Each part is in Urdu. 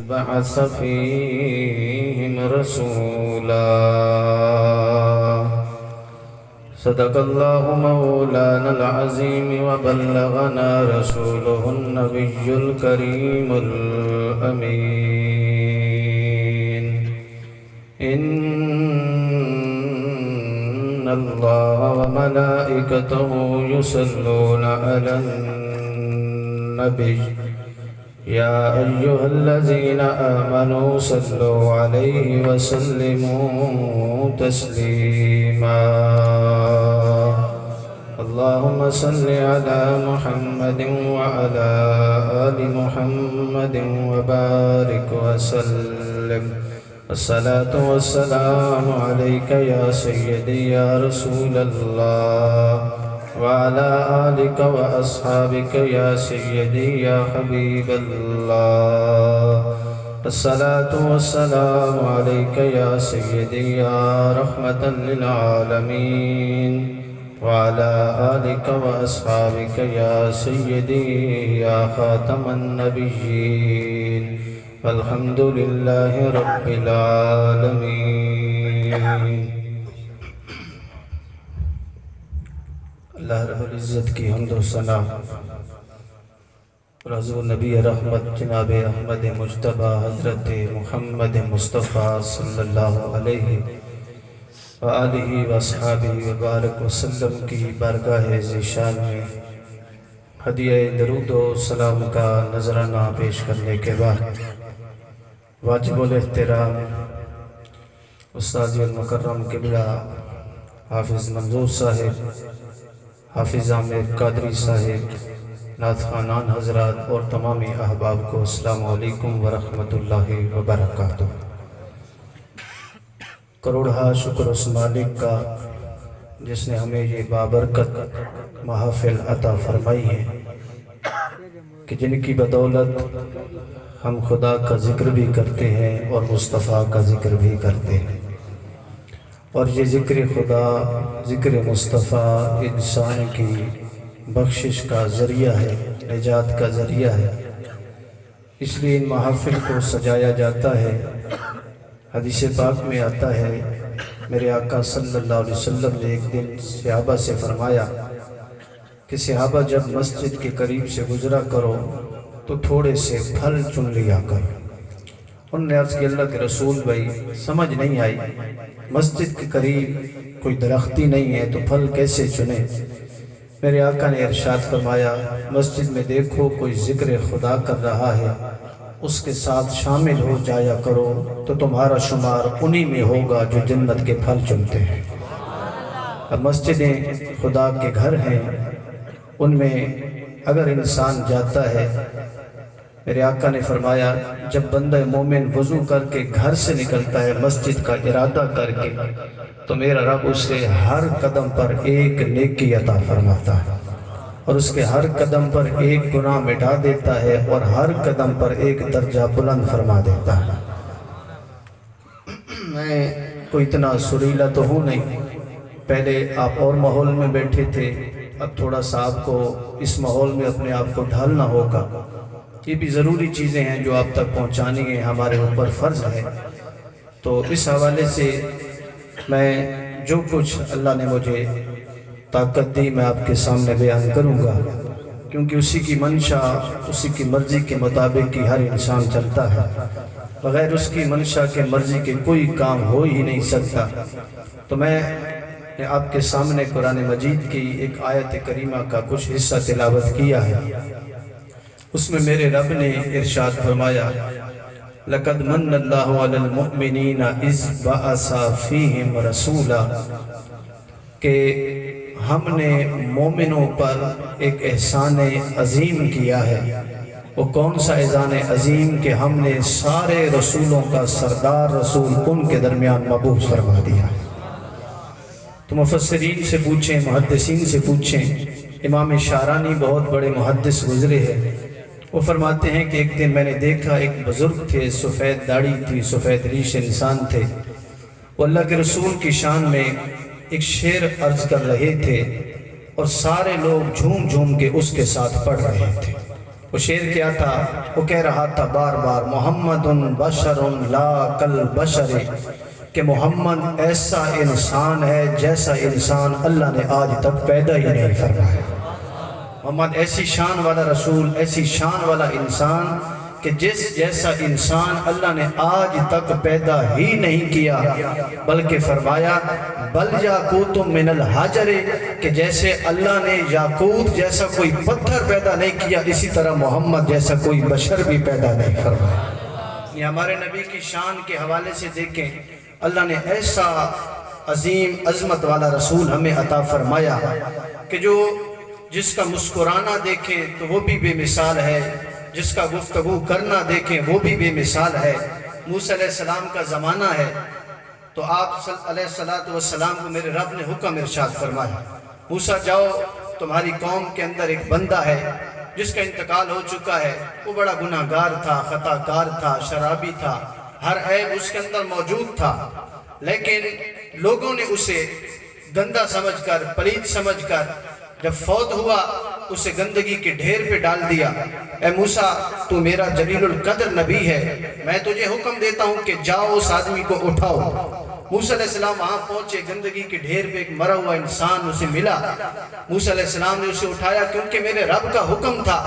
بعث فيهم رسولا. صدق الله مولانا العظيم وبلغنا رسوله النبي الكريم الأمين. إن الله وملائكته يصلون على النبي يا أيها الذين آمنوا صلوا عليه وسلموا تسليما. اللهم صل على محمد وعلى آل محمد وبارك وسلم. الصلاة والسلام عليك يا سيدي يا رسول الله وعلى آلك وأصحابك يا سيدي يا حبيب الله. الصلاة والسلام عليك يا سيدي يا رحمة للعالمين وعلى آلك وأصحابك يا سيدي يا خاتم النبيين والحمد لله رب العالمين. اللہ رب العزت کی حمد و ثنا رضو نبی رحمت جناب احمد مجتبی حضرت محمد مصطفیٰ صلی اللہ علیہ وآلہ واصحابہ وبارک وسلم کی بارگاہ ذیشان میں ہدیہ درود و سلام کا نذرانہ پیش کرنے کے بعد واجب الاحترام استاذ المکرم قبلہ حافظ منظور صاحب، حافظ عامر قادری صاحب، نعت خوانان حضرات اور تمامی احباب کو السلام علیکم ورحمۃ اللہ وبرکاتہ۔ کروڑہا شکر اس مالک کا جس نے ہمیں یہ بابرکت محافل عطا فرمائی ہے کہ جن کی بدولت ہم خدا کا ذکر بھی کرتے ہیں اور مصطفیٰ کا ذکر بھی کرتے ہیں، اور یہ ذکر خدا، ذکر مصطفیٰ انسان کی بخشش کا ذریعہ ہے، نجات کا ذریعہ ہے۔ اس لیے ان محافل کو سجایا جاتا ہے۔ حدیث پاک میں آتا ہے میرے آقا صلی اللہ علیہ وسلم نے ایک دن صحابہ سے فرمایا کہ صحابہ جب مسجد کے قریب سے گزرا کرو تو تھوڑے سے پھل چن لیا کرو۔ انہوں نے عرض کی اللہ کے رسول بھائی سمجھ نہیں آئی، مسجد کے قریب کوئی درختی نہیں ہے تو پھل کیسے چنیں؟ میرے آقا نے ارشاد فرمایا مسجد میں دیکھو کوئی ذکر خدا کر رہا ہے، اس کے ساتھ شامل ہو جایا کرو تو تمہارا شمار انہی میں ہوگا جو جنت کے پھل چنتے ہیں۔ اب مسجدیں خدا کے گھر ہیں، ان میں اگر انسان جاتا ہے، میرے آقا نے فرمایا جب بندہ مومن وضو کر کے گھر سے نکلتا ہے مسجد کا ارادہ کر کے تو میرا رب اسے ہر قدم پر ایک نیکی عطا فرماتا ہے، اور اس کے ہر قدم پر ایک گناہ مٹا دیتا ہے اور ہر قدم پر ایک درجہ بلند فرما دیتا ہے۔ میں کوئی اتنا سریلا تو ہوں نہیں، پہلے آپ اور ماحول میں بیٹھے تھے، اب تھوڑا سا آپ کو اس ماحول میں اپنے آپ کو ڈھالنا ہوگا۔ یہ بھی ضروری چیزیں ہیں جو آپ تک پہنچانی ہیں، ہمارے اوپر فرض ہے۔ تو اس حوالے سے میں جو کچھ اللہ نے مجھے طاقت دی میں آپ کے سامنے بیان کروں گا، کیونکہ اسی کی منشا، اسی کی مرضی کے مطابق ہی ہر انسان چلتا ہے، بغیر اس کی منشا کے مرضی کے کوئی کام ہو ہی نہیں سکتا۔ تو میں نے آپ کے سامنے قرآن مجید کی ایک آیت کریمہ کا کچھ حصہ تلاوت کیا ہے۔ اس میں میرے رب نے ارشاد فرمایا لَقَدْ مَنَّ اللَّهُ عَلَى الْمُؤْمِنِينَ إِذْ بَعَثَ فِيهِمْ رَسُولًا، کہ ہم نے مومنوں پر ایک احسان عظیم کیا ہے۔ وہ کون سا احسان عظیم کہ ہم نے سارے رسولوں کا سردار رسول ان کے درمیان مبعوث فرما دیا۔ تو مفسرین سے پوچھیں، محدثین سے پوچھیں، امام شعرانی بہت بڑے محدث گزرے ہیں، وہ فرماتے ہیں کہ ایک دن میں نے دیکھا ایک بزرگ تھے، سفید داڑھی تھی، سفید ریش انسان تھے، وہ اللہ کے رسول کی شان میں ایک شعر عرض کر رہے تھے اور سارے لوگ جھوم جھوم کے اس کے ساتھ پڑھ رہے تھے۔ وہ شعر کیا تھا؟ وہ کہہ رہا تھا بار بار محمد بشر لا کل بشر، کہ محمد ایسا انسان ہے جیسا انسان اللہ نے آج تک پیدا ہی نہیں فرمایا۔ محمد ایسی شان والا رسول، ایسی شان والا انسان کہ جس جیسا انسان اللہ نے آج تک پیدا ہی نہیں کیا، بلکہ فرمایا بل یاقوت من الحجر، کہ جیسے اللہ نے یاقوت جیسا کوئی پتھر پیدا نہیں کیا، اسی طرح محمد جیسا کوئی بشر بھی پیدا نہیں فرمایا۔ یہ ہمارے نبی کی شان کے حوالے سے دیکھیں، اللہ نے ایسا عظیم عظمت والا رسول ہمیں عطا فرمایا کہ جس کا مسکرانا دیکھیں تو وہ بھی بے مثال ہے، جس کا گفتگو کرنا دیکھیں وہ بھی بے مثال ہے۔ موسیٰ علیہ السلام کا زمانہ ہے تو آپ علیہ السلام کو میرے رب نے حکم ارشاد فرمایا، موسیٰ جاؤ، تمہاری قوم کے اندر ایک بندہ ہے جس کا انتقال ہو چکا ہے، وہ بڑا گناہگار تھا، خطا کار تھا، شرابی تھا، ہر عیب اس کے اندر موجود تھا، لیکن لوگوں نے اسے گندا سمجھ کر، پلید سمجھ کر جب فوت ہوا اسے گندگی کے ڈھیر پہ ڈال دیا۔ اے موسیٰ تو میرا جلیل القدر نبی ہے، میں تجھے حکم دیتا ہوں کہ جاؤ اس آدمی کو اٹھاؤ۔ موسیٰ علیہ السلام وہاں پہنچے، گندگی کے ڈھیر پہ ایک مرا ہوا انسان اسے ملا۔ موسیٰ علیہ السلام نے اسے اٹھایا، کیونکہ میرے رب کا حکم تھا،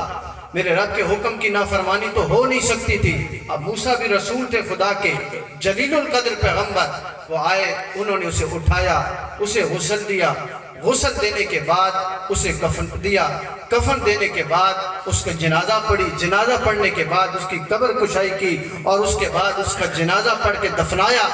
میرے رب کے حکم کی نافرمانی تو ہو نہیں سکتی تھی۔ اب موسیٰ بھی رسول تھے خدا کے، جلیل القدر پیغمبر، وہ آئے، انہوں نے اسے اٹھایا، اسے غسل دیا، غسل دینے کے بعد اسے کفن دیا، کفن دینے کے بعد اس کا جنازہ پڑھی، جنازہ پڑھنے کے بعد اس کی قبر کشائی کی، اور اس کے بعد اس کا جنازہ پڑھ کے دفنایا۔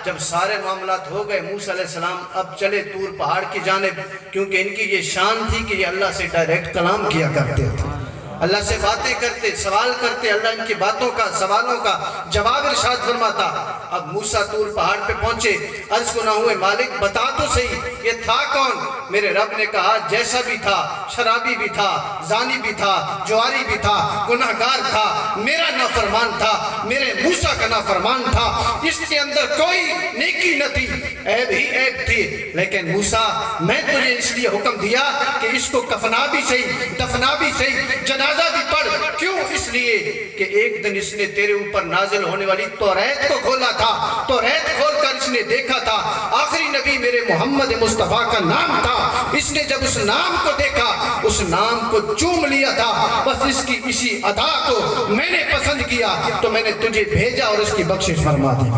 جب سارے معاملات ہو گئے، موسیٰ علیہ السلام اب چلے طور پہاڑ کی جانب، کیونکہ ان کی یہ شان تھی کہ یہ اللہ سے ڈائریکٹ کلام کیا کرتے تھے، اللہ سے باتیں کرتے، سوال کرتے، اللہ ان کی باتوں کا، سوالوں کا جواب ارشاد فرماتا۔ اب موسیٰ طور پہاڑ پہ پہنچے، عرض کو نہ ہوئے مالک بتا تو صحیح یہ تھا کون؟ میرے رب نے کہا جیسا بھی تھا، شرابی بھی تھا، زانی بھی تھا، جواری بھی تھا، گناہگار تھا، میرا نافرمان تھا، میرے موسیٰ کا نافرمان تھا، اس کے اندر کوئی نیکی نہ تھی، عیب ہی عیب تھی، لیکن موسیٰ میں تجھے اس لیے حکم دیا کہ اس کو کفنا بھی صحیح، دفنا بھی صحیح، جنازہ بھی پڑھ۔ کیوں؟ اس لیے کہ ایک دن اس نے تیرے اوپر نازل ہونے والی توریت کو کھولا تھا، توریت کھول کر اس نے دیکھا تھا آخری نبی میرے محمد مصطفیٰ کا نام تھا، اس نے جب اس نام کو دیکھا اس نام کو چوم لیا تھا، بس اس کی اسی ادا کو میں نے پسند کیا تو میں نے تجھے بھیجا اور اس کی بخشش فرما دی۔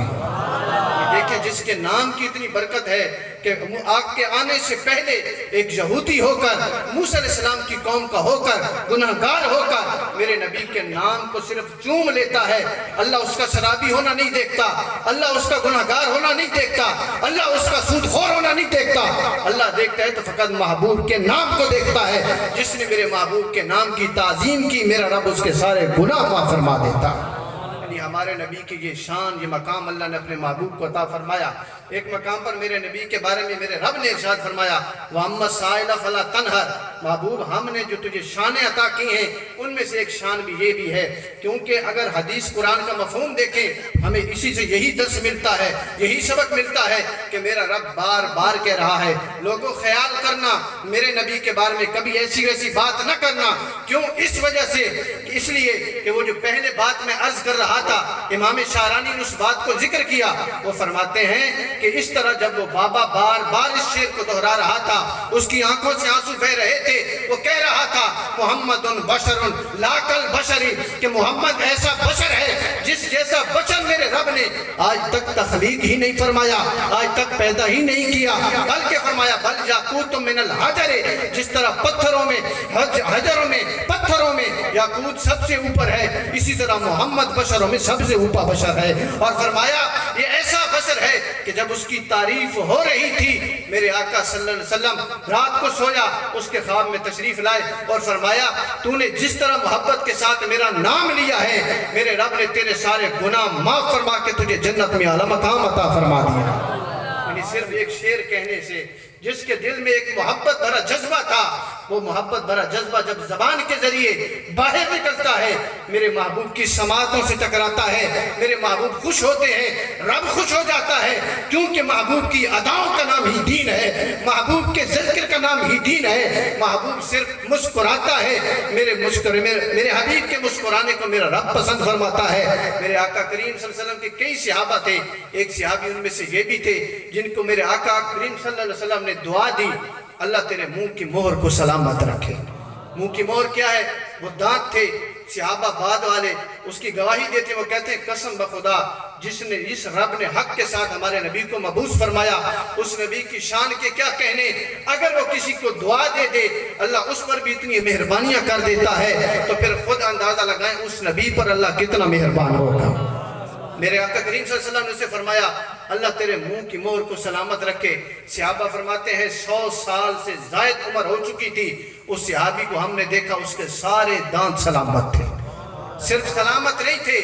دیکھیں جس کے نام کی اتنی برکت ہے کہ آگ کے آنے سے پہلے ایک یہودی ہو کر، موسیٰ علیہ السلام کی قوم کا ہو کر، گناہگار ہو کر میرے نبی کے نام کو صرف چوم لیتا ہے۔ اللہ اس کا شرابی ہونا نہیں دیکھتا، اللہ اس کا گناہگار ہونا نہیں دیکھتا، اللہ اس کا سود خور ہونا نہیں دیکھتا، اللہ دیکھتا ہے تو فقط محبوب کے نام کو دیکھتا ہے۔ جس نے میرے محبوب کے نام کی تعظیم کی، میرا رب اس کے سارے گناہ معاف فرما دیتا۔ ہمارے نبی کی یہ شان، یہ مقام اللہ نے اپنے محبوب کو عطا فرمایا۔ ایک مقام پر میرے نبی کے بارے میں میرے رب نے ارشاد فرمایا وَأَمَّا السَّائِلَ فَلَا تَنْهَرْ، محبوب ہم نے جو تجھے شانیں عطا کی ہیں ان میں سے ایک شان بھی یہ بھی ہے، کیونکہ اگر حدیث قرآن کا مفہوم دیکھیں ہمیں اسی سے یہی درس ملتا ہے، یہی سبق ملتا ہے کہ میرا رب بار بار کہہ رہا ہے لوگوں خیال کرنا میرے نبی کے بارے میں کبھی ایسی ویسی بات نہ کرنا۔ کیوں؟ اس وجہ سے، اس لیے کہ وہ جو پہلے بات میں عرض کر رہا تھا، امام شاعرانی نے اس بات کو ذکر کیا، وہ فرماتے ہیں کہ اس طرح جب وہ بابا بار بار اس شعر کو دہرا رہا تھا، اس کی آنکھوں سے آنسو بہ رہے تھے، وہ کہہ رہا تھا محمد بشر لا کل بشری، کہ محمد ایسا بشر ہے جس جیسا بشر میرے رب نے آج تک تخلیق ہی نہیں فرمایا، آج تک پیدا ہی نہیں کیا، بلکہ فرمایا بل یاقوت من الحجر، جس طرح پتھروں میں، حجروں میں، پتھروں میں یاقوت سب سے اوپر ہے، اسی طرح محمد بشروں میں سب سے اوپر بشر ہے۔ اور فرمایا یہ ایسا بشر ہے کہ جب اس کی تعریف ہو رہی تھی میرے آقا صلی اللہ علیہ وسلم رات کو سویا، اس کے خواب میں تشریف لائے اور فرمایا تو نے جس طرح محبت کے ساتھ میرا نام لیا ہے میرے رب نے تیرے سارے گناہ معاف فرما کے تجھے جنت میں اعلیٰ مقام عطا فرما دیا۔ یعنی صرف ایک شعر کہنے سے جس کے دل میں ایک محبت بھرا جذبہ تھا، وہ محبت بھرا جذبہ جب زبان کے ذریعے باہر نکلتا ہے میرے محبوب کی سماعتوں سے ٹکراتا ہے، میرے محبوب خوش ہوتے ہیں، رب خوش ہو جاتا ہے، کیونکہ محبوب کی اداؤں کا نام ہی دین ہے، محبوب کے ذکر کا نام ہی دین ہے۔ محبوب صرف مسکراتا ہے، میرے حبیب کے مسکرانے کو میرا رب پسند فرماتا ہے۔ میرے آقا کریم صلی اللہ علیہ وسلم کے کئی صحابہ تھے، ایک صحابی ان میں سے یہ بھی تھے جن کو میرے آقا کریم صلی اللہ علیہ وسلم نے دعا دی، اللہ تیرے منہ کی مہر کو سلامت رکھے۔ منہ کی مہر کیا ہے؟ وہ دانت تھے۔ صحابہ بعد والے اس کی گواہی دیتے، وہ کہتے ہیں قسم بخدا جس رب نے حق کے ساتھ ہمارے نبی کو مبعوث فرمایا، اس نبی کی شان کے کیا کہنے، اگر وہ کسی کو دعا دے دے اللہ اس پر بھی اتنی مہربانیاں کر دیتا ہے، تو پھر خود اندازہ لگائیں اس نبی پر اللہ کتنا مہربان ہوگا۔ میرے آقا کریم صلی اللہ علیہ وسلم نے اسے فرمایا اللہ تیرے منہ کی مہر کو سلامت رکھے۔ صحابہ فرماتے ہیں 100 سال سے زائد عمر ہو چکی تھی، اس صحابی کو ہم نے دیکھا اس کے سارے دانت سلامت تھے۔ صرف سلامت نہیں تھے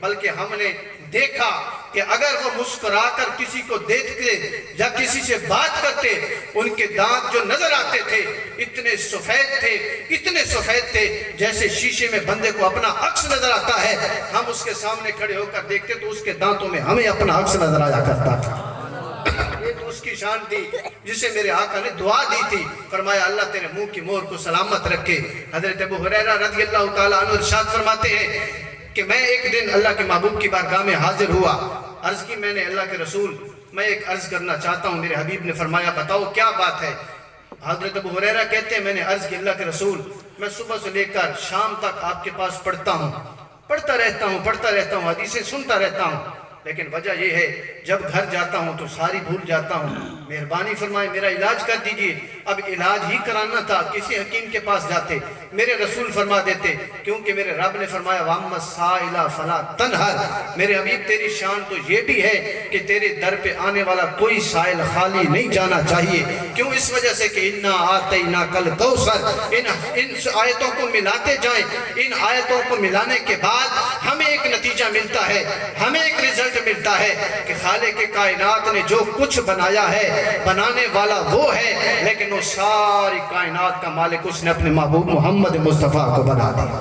بلکہ ہم نے دیکھا کہ اگر وہ مسکرا کر کسی کو دیکھتے یا کسی سے بات کرتے، ان کے دانت جو نظر آتے تھے اتنے سفید تھے جیسے شیشے میں بندے کو اپنا عکس نظر آتا ہے۔ ہم اس کے سامنے کھڑے ہو کر دیکھتے تو اس کے دانتوں میں ہمیں اپنا عکس نظر آیا کرتا تھا۔ یہ تو اس کی شان تھی جسے میرے آقا نے دعا دی تھی، فرمایا اللہ تیرے منہ کی مہر کو سلامت رکھے۔ حضرت ابو ہریرہ رضی اللہ تعالیٰ عنہ ارشاد فرماتے ہیں کہ میں ایک دن اللہ کے محبوب کی بارگاہ میں حاضر ہوا، عرض کی میں نے اللہ کے رسول میں ایک عرض کرنا چاہتا ہوں۔ میرے حبیب نے فرمایا بتاؤ کیا بات ہے؟ حضرت ابو ہریرہ کہتے ہیں میں نے عرض کی اللہ کے رسول میں صبح سے لے کر شام تک آپ کے پاس پڑھتا رہتا ہوں حدیثیں سنتا رہتا ہوں، لیکن وجہ یہ ہے جب گھر جاتا ہوں تو ساری بھول جاتا ہوں، مہربانی فرمائے میرا علاج کر دیجئے۔ اب علاج ہی کرانا تھا کسی حکیم کے پاس جاتے، میرے رسول فرما دیتے، کیونکہ میرے رب نے فرمایا وَأَمَّا السَّائِلَ فَلَا تَنْهَرْ۔ میرے حبیب تیری شان تو یہ بھی ہے کہ تیرے در پہ آنے والا کوئی سائل خالی نہیں جانا چاہیے۔ کیوں؟ اس وجہ سے کہ اِنَّا آتَيْنَاكَ الْكَوْثَرَ۔ ان آیتوں کو ملاتے جائیں، ان آیتوں کو ملانے کے بعد ہمیں ایک نتیجہ ملتا ہے، ہمیں ایک رزلٹ ملتا ہے کہ خالق کائنات نے جو کچھ بنایا ہے بنانے والا وہ ہے، لیکن وہ ساری کائنات کا مالک اس نے اپنے محبوب محمد مصطفیٰ کو بنا دیا۔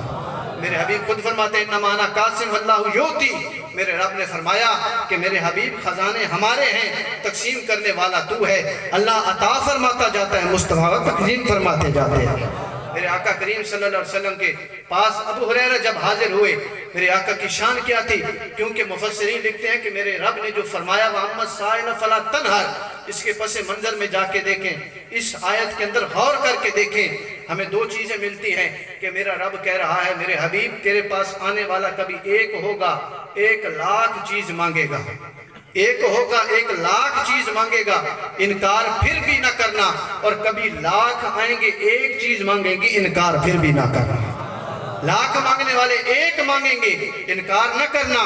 میرے حبیب خود فرماتے ہیں انما انا قاسم واللہ یؤتی۔ میرے رب نے فرمایا کہ میرے حبیب خزانے ہمارے ہیں، تقسیم کرنے والا تو ہے۔ اللہ عطا فرماتا جاتا ہے، مصطفیٰ تقسیم فرماتے جاتے ہیں۔ میرے آقا کریم صلی اللہ علیہ وسلم کے پاس ابو ہریرہ جب حاضر ہوئے، میرے آقا کی شان کیا تھی؟ کیونکہ مفسرین لکھتے ہیں کہ میرے رب نے جو فرمایا وَأَمَّا السَّائِلَ فَلَا تَنْهَرْ، اس کے پس منظر میں جا کے دیکھیں، اس آیت کے اندر غور کر کے دیکھیں، ہمیں دو چیزیں ملتی ہیں کہ میرا رب کہہ رہا ہے میرے حبیب تیرے پاس آنے والا کبھی ایک ہوگا 1,00,000 چیز مانگے گا، ایک ہوگا 1,00,000 چیز مانگے گا، انکار پھر بھی نہ کرنا، اور کبھی 1,00,000 آئیں گے ایک چیز مانگیں گے، انکار پھر بھی نہ کرنا۔ 1,00,000 مانگنے والے ایک مانگیں گے، انکار نہ کرنا،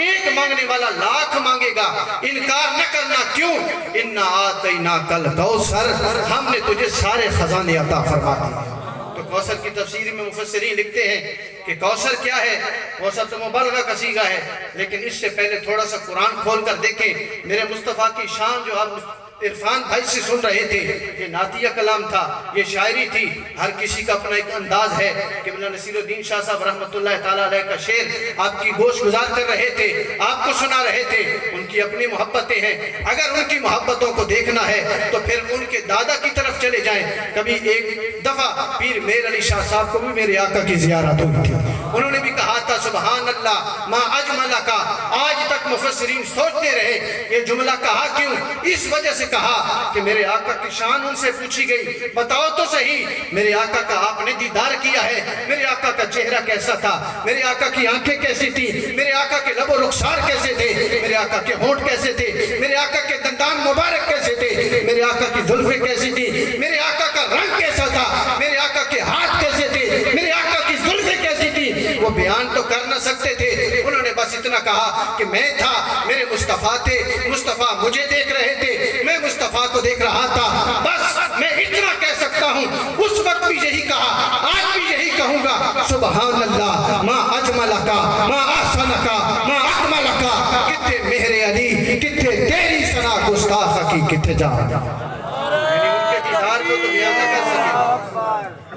ایک مانگنے والا 1,00,000 مانگے گا، انکار نہ کرنا۔ کیوں؟ اِنَّا آتَيْنَاكَ الْكَوْثَرَ، ہم نے تجھے سارے خزانے عطا فرما دیے۔ تو کوثر کی تفسیر میں مفسرین لکھتے ہیں کہ کوثر کیا ہے؟ کوثر تو مبالغہ کا صیغہ ہے، لیکن اس سے پہلے تھوڑا سا قرآن کھول کر دیکھیں۔ میرے مصطفیٰ کی شان جو آپ عرفان بھائی سے سن رہے تھے، یہ نعتیہ کلام تھا، یہ شاعری تھی، ہر کسی کا اپنا ایک انداز ہے۔ قبلہ نصیر الدین شاہ صاحب رحمۃ اللہ تعالیٰ علیہ کا شعر آپ کی گوش گزار کر رہے تھے، آپ کو سنا رہے تھے، ان کی اپنی محبتیں ہیں۔ اگر ان کی محبتوں کو دیکھنا ہے تو پھر ان کے دادا کی طرف چلے جائیں۔ کبھی ایک دفعہ پیر میر علی شاہ صاحب کو بھی میرے آقا کی زیارت ہوئی تھی، انہوں نے بھی کہا تھا سبحان اللہ ما اجملہ کا۔ آج تک مفسرین سوچتے رہے یہ جملہ کہا کیوں؟ اس وجہ سے کہا کہ میرے آقا کی شان ان سے پوچھی گئی، بتاؤ تو صحیح میرے آقا کا آپ نے دیدار کیا ہے، میرے آقا کا چہرہ کیسا تھا، میرے آقا کی آنکھیں کیسی تھی، میرے آقا کے لب و رخسار کیسے تھے، میرے آقا کے ہونٹ کیسے تھے، میرے آقا کے دندان مبارک کیسے تھے، میرے آقا کی زلفیں کیسی تھی، میرے آقا کا رنگ کیسا تھا، میرے آقا کے ہاتھ کیسے تھے، میرے آقا کی زلفیں کیسی تھی۔ وہ بیان تو کر نہ سکتے تھے، انہوں نے بس اتنا کہا کہ میں تھا، میرے مصطفیٰ تھے، مصطفیٰ مجھے دیکھ رہے تھے، میں مصطفیٰ کو دیکھ رہا تھا، بس میں اتنا کہہ سکتا ہوں۔ اس وقت بھی یہی کہا، آج بھی یہی کہوں گا، سبحان اللہ ما اجملکا ما احسنکا ما اکملکا۔ کتنے مہر علی، کتنے تیری ثنا گستاخ کی کتنے جا، یعنی ان کے دیدار کو تو بیان نہ کر سکے۔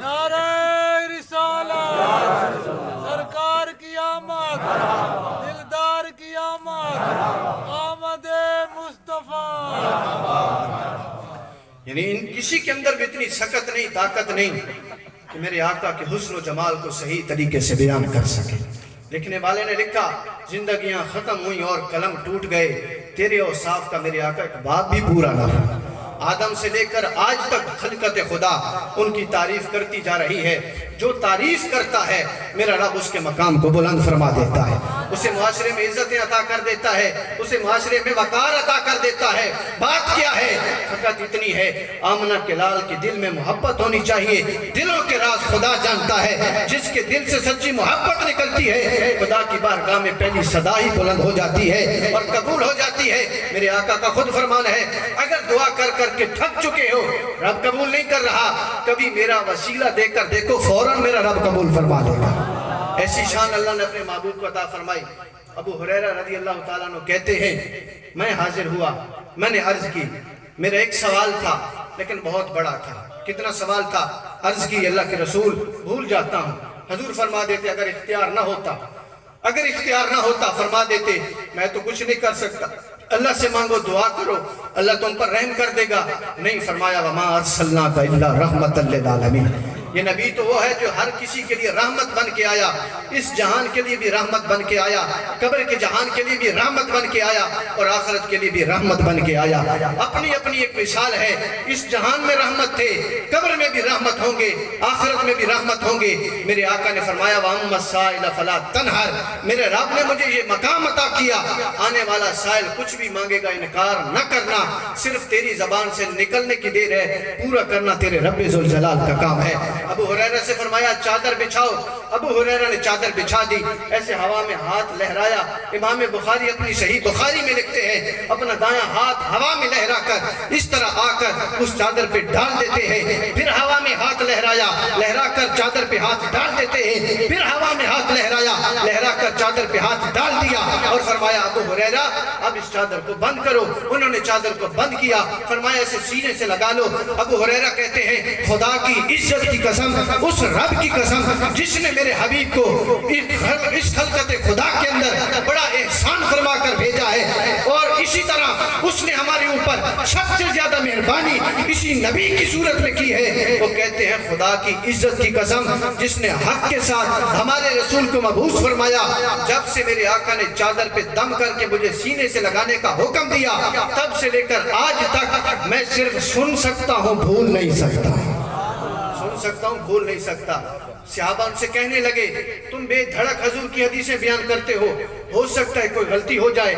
یعنی ان کسی کے اندر بھی اتنی سکت نہیں، طاقت نہیں کہ میرے آقا کے حسن و جمال کو صحیح طریقے سے بیان کر سکے۔ لکھنے والے نے لکھا زندگیاں ختم ہوئیں اور قلم ٹوٹ گئے، تیرے اوصاف کا میرے آقا ایک باب بھی پورا نہ ہوا۔ آدم سے لے کر آج تک خلقت خدا ان کی تعریف کرتی جا رہی ہے۔ جو تعریف کرتا ہے میرا رب اس کے مقام کو بلند فرما دیتا ہے، اسے معاشرے میں عزتیں عطا کر دیتا ہے، اسے معاشرے میں وقار عطا کر دیتا ہے۔ بات کیا ہے؟ فقط اتنی ہے، آمنہ کے لال کے دل میں محبت ہونی چاہیے۔ دلوں کے راز خدا جانتا ہے، جس کے دل سے سچی محبت نکلتی ہے خدا کی بارگاہ میں پہلی صدا ہی بلند ہو جاتی ہے اور قبول ہو جاتی ہے۔ میرے آقا کا خود فرمان ہے، اگر دعا کر کر کے تھک چکے ہو، رب قبول نہیں کر رہا، کبھی میرا وسیلہ دے کر دیکھو، فوراً میرا رب قبول فرما دے گا۔ ایسی شان اللہ نے اپنے محبوب کو عطا فرمائی۔ ابو ہریرہ رضی اللہ تعالیٰ عنہ کہتے ہیں میں حاضر ہوا، میں نے عرض کی، میرا ایک سوال تھا لیکن بہت بڑا تھا۔ کتنا سوال تھا؟ عرض کی اللہ کے رسول بھول جاتا ہوں۔ حضور فرما دیتے اگر اختیار نہ ہوتا فرما دیتے میں تو کچھ نہیں کر سکتا، اللہ سے مانگو، دعا کرو، اللہ تم پر رحم کر دے گا۔ نہیں، فرمایا وَمَا أَرْسَلْنَاكَ إِلَّا رَحْمَةً لِلْعَالَمِينَ۔ یہ نبی تو وہ ہے جو ہر کسی کے لیے رحمت بن کے آیا، اس جہان کے لیے بھی رحمت بن کے آیا، قبر کے جہان کے لیے بھی رحمت بن کے آیا اور آخرت کے لیے بھی رحمت بن کے آیا۔ اپنی اپنی ایک مثال ہے، اس جہان میں رحمت تھے، قبر میں بھی رحمت ہوں گے، آخرت میں بھی رحمت ہوں گے۔ میرے آقا نے فرمایا وَأَمَّا السَّائِلَ فَلَا تَنْهَرْ، میرے رب نے مجھے یہ مقام عطا کیا، آنے والا سائل کچھ بھی مانگے گا انکار نہ کرنا، صرف تیری زبان سے نکلنے کی دیر ہے، پورا کرنا تیرے رب ذوالجلال کا کام ہے۔ ابو ہریرہ سے فرمایا چادر بچھاؤ، ابو ہریرہ نے چادر بچھا دی، ایسے ہوا میں ہاتھ لہرایا۔ امام بخاری اپنی صحیح بخاری میں لکھتے ہیں اپنا دایاں ہاتھ ہوا میں لہرا کر اس طرح آ کر اس چادر پہ ڈال دیتے ہیں، پھر ہوا میں ہاتھ لہرا کر چادر پہ ہاتھ ڈال دیتے ہیں، پھر ہوا میں ہاتھ لہرا کر چادر پہ ہاتھ ڈال دیا اور فرمایا ابو ہریرہ اب اس چادر کو بند کرو۔ انہوں نے چادر کو بند کیا، فرمایا اسے سینے سے لگا لو۔ ابو ہریرہ کہتے ہیں خدا کی عزت کی قسم، اس رب کی قسم جس نے میرے حبیب کو اس خلقت خدا کے اندر بڑا احسان فرما کر بھیجا ہے، اور اسی طرح اس نے ہمارے اوپر سب سے زیادہ مہربانی اسی نبی کی صورت میں کی ہے۔ وہ کہتے ہیں خدا کی عزت کی قسم جس نے حق کے ساتھ ہمارے رسول کو مبعوث فرمایا، جب سے میرے آقا نے چادر پہ دم کر کے مجھے سینے سے لگانے کا حکم دیا، تب سے لے کر آج تک میں صرف سن سکتا ہوں، بھول نہیں سکتا، بھول نہیں سکتا۔ صحابہ ان سے کہنے لگے تم بے دھڑک حضور کی حدیثیں بیان کرتے ہو سکتا ہے کوئی غلطی ہو جائے۔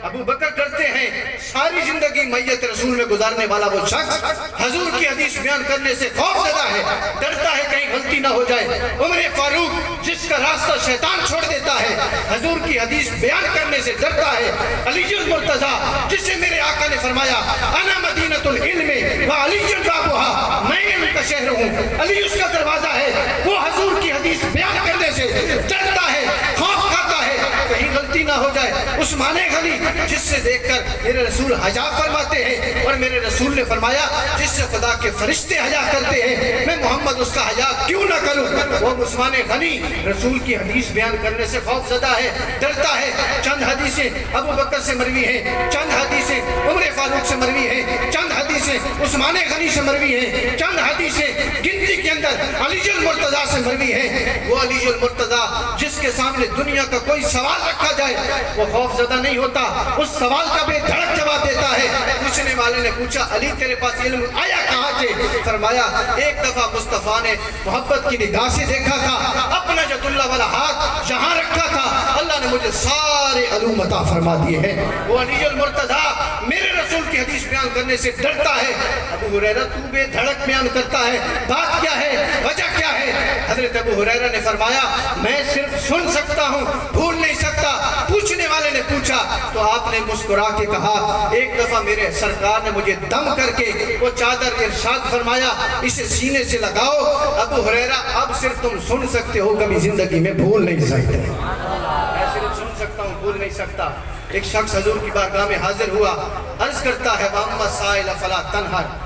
ابو بکر کرتے ہیں ساری زندگی میت رسول میں گزارنے والا وہ شخص حضور کی حدیث بیان کرنے سے خوف زدہ ہے، ڈرتا ہے کہیں غلطی نہ ہو جائے۔ عمر فاروق جس کا راستہ شیطان چھوڑ دیتا ہے، حضور کی حدیث بیان کرنے سے ڈرتا ہے۔ علی المرتضیٰ جسے میرے آقا نے فرمایا انا مدینۃ العلم وعلی بابها، میں علم کا شہر ہوں، علی اس کا دروازہ ہے، وہ حضور کی حدیث بیان کرنے سے ڈرتا ہے، خوف کھاتا ہے کہیں غلطی نہ ہو جائے۔ عثمان غنی جس سے دیکھ کر میرے رسول حیا فرماتے ہیں، اور میرے رسول نے فرمایا جس سے خدا کے فرشتے حیا کرتے ہیں، میں محمد اس کا حیا کیوں نہ کروں۔ وہ عثمان غنی رسول کی حدیث بیان کرنے سے خوف زدہ ہے، ڈرتا ہے۔ چند حدیثیں ابو بکر سے مروی ہیں، چند حدیثیں عمر فاروق سے مروی ہیں، چند حدیثیں عثمان غنی سے مروی ہیں، چند حدیثیں گنتی کے اندر علی المرتضیٰ سے مروی ہیں۔ وہ علی المرتضیٰ جس کے سامنے دنیا کا کوئی سوال رکھا جائے وہ خوف زدہ نہیں ہوتا، اس سوال کا بے دھڑک جواب دیتا ہے۔ پوچھنے والے نے پوچھا علی تیرے پاس علم آیا کہاں سے؟ فرمایا ایک دفعہ مصطفیٰ نے محبت کی نگاہ سے دیکھا تھا، اپنا جت اللہ والا ہاتھ جہاں رکھا تھا، اللہ نے مجھے سارے علوم عطا فرما دیے ہیں۔ وہ علی المرتضیٰ میرے رسول کی حدیث بیان کرنے سے ڈرتا ہے۔ ابو ہریرہ تو بے دھڑک بیان کرتا ہے، بات کیا ہے، وجہ کیا ہے؟ حضرت ابو ہریرہ نے فرمایا میں صرف سن سکتا ہوں، بھول نہیں سکتا۔ پوچھنے والے نے پوچھا تو آپ نے مسکرا کے کہا ایک دفعہ میرے سرکار نے مجھے دم کر کے وہ چادر ارشاد فرمایا اسے سینے سے لگاؤ۔ ابو ہریرہ اب صرف تم سن سکتے ہو، کبھی زندگی میں بھول نہیں سکتے۔ میں صرف سن سکتا ہوں، بھول نہیں سکتا۔ ایک شخص حضور کی بارگاہ میں حاضر ہوا، عرض کرتا ہے وَأَمَّا السَّائِلَ فَلَا تَنْهَرْ،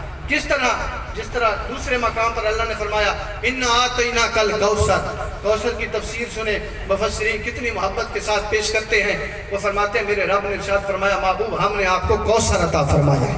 جس طرح دوسرے مقام پر اللہ نے فرمایا اِنَّا آتَيْنَاكَ الْكَوْثَرَ، کوثر کی تفسیر سنیں مفسرین کتنی محبت کے ساتھ پیش کرتے ہیں۔ وہ فرماتے ہیں میرے رب نے ارشاد فرمایا محبوب ہم نے آپ کو کوثر عطا فرمایا ہے،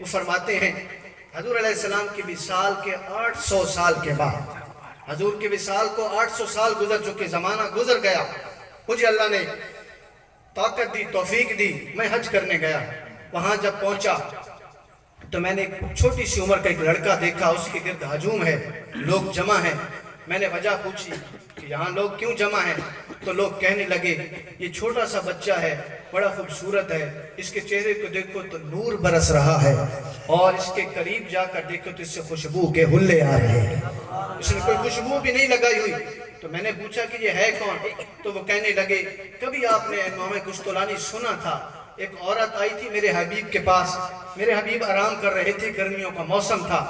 وہ فرماتے ہیں حضور علیہ السلام کی وصال کے 800 سال کے بعد، حضور کی وصال کو 800 سال گزر چکے، زمانہ گزر گیا، مجھے اللہ نے طاقت دی، توفیق دی، میں حج کرنے گیا۔ وہاں جب پہنچا تو میں نے ایک چھوٹی سی عمر کا ایک لڑکا دیکھا، اس کے گرد ہجوم ہے، لوگ جمع ہیں۔ میں نے وجہ پوچھی کہ یہاں لوگ کیوں جمع ہیں؟ تو لوگ کہنے لگے یہ چھوٹا سا بچہ ہے، بڑا خوبصورت ہے، اس کے چہرے کو دیکھو تو نور برس رہا ہے، اور اس کے قریب جا کر دیکھو تو اس سے خوشبو کے حلے آ رہے ہیں، اس نے کوئی خوشبو بھی نہیں لگائی ہوئی۔ تو میں نے پوچھا کہ یہ ہے کون؟ تو وہ کہنے لگے کبھی آپ نے امام قسطلانی سنا تھا، ایک عورت آئی تھی میرے حبیب کے پاس، میرے حبیب آرام کر رہے تھے، گرمیوں کا موسم تھا،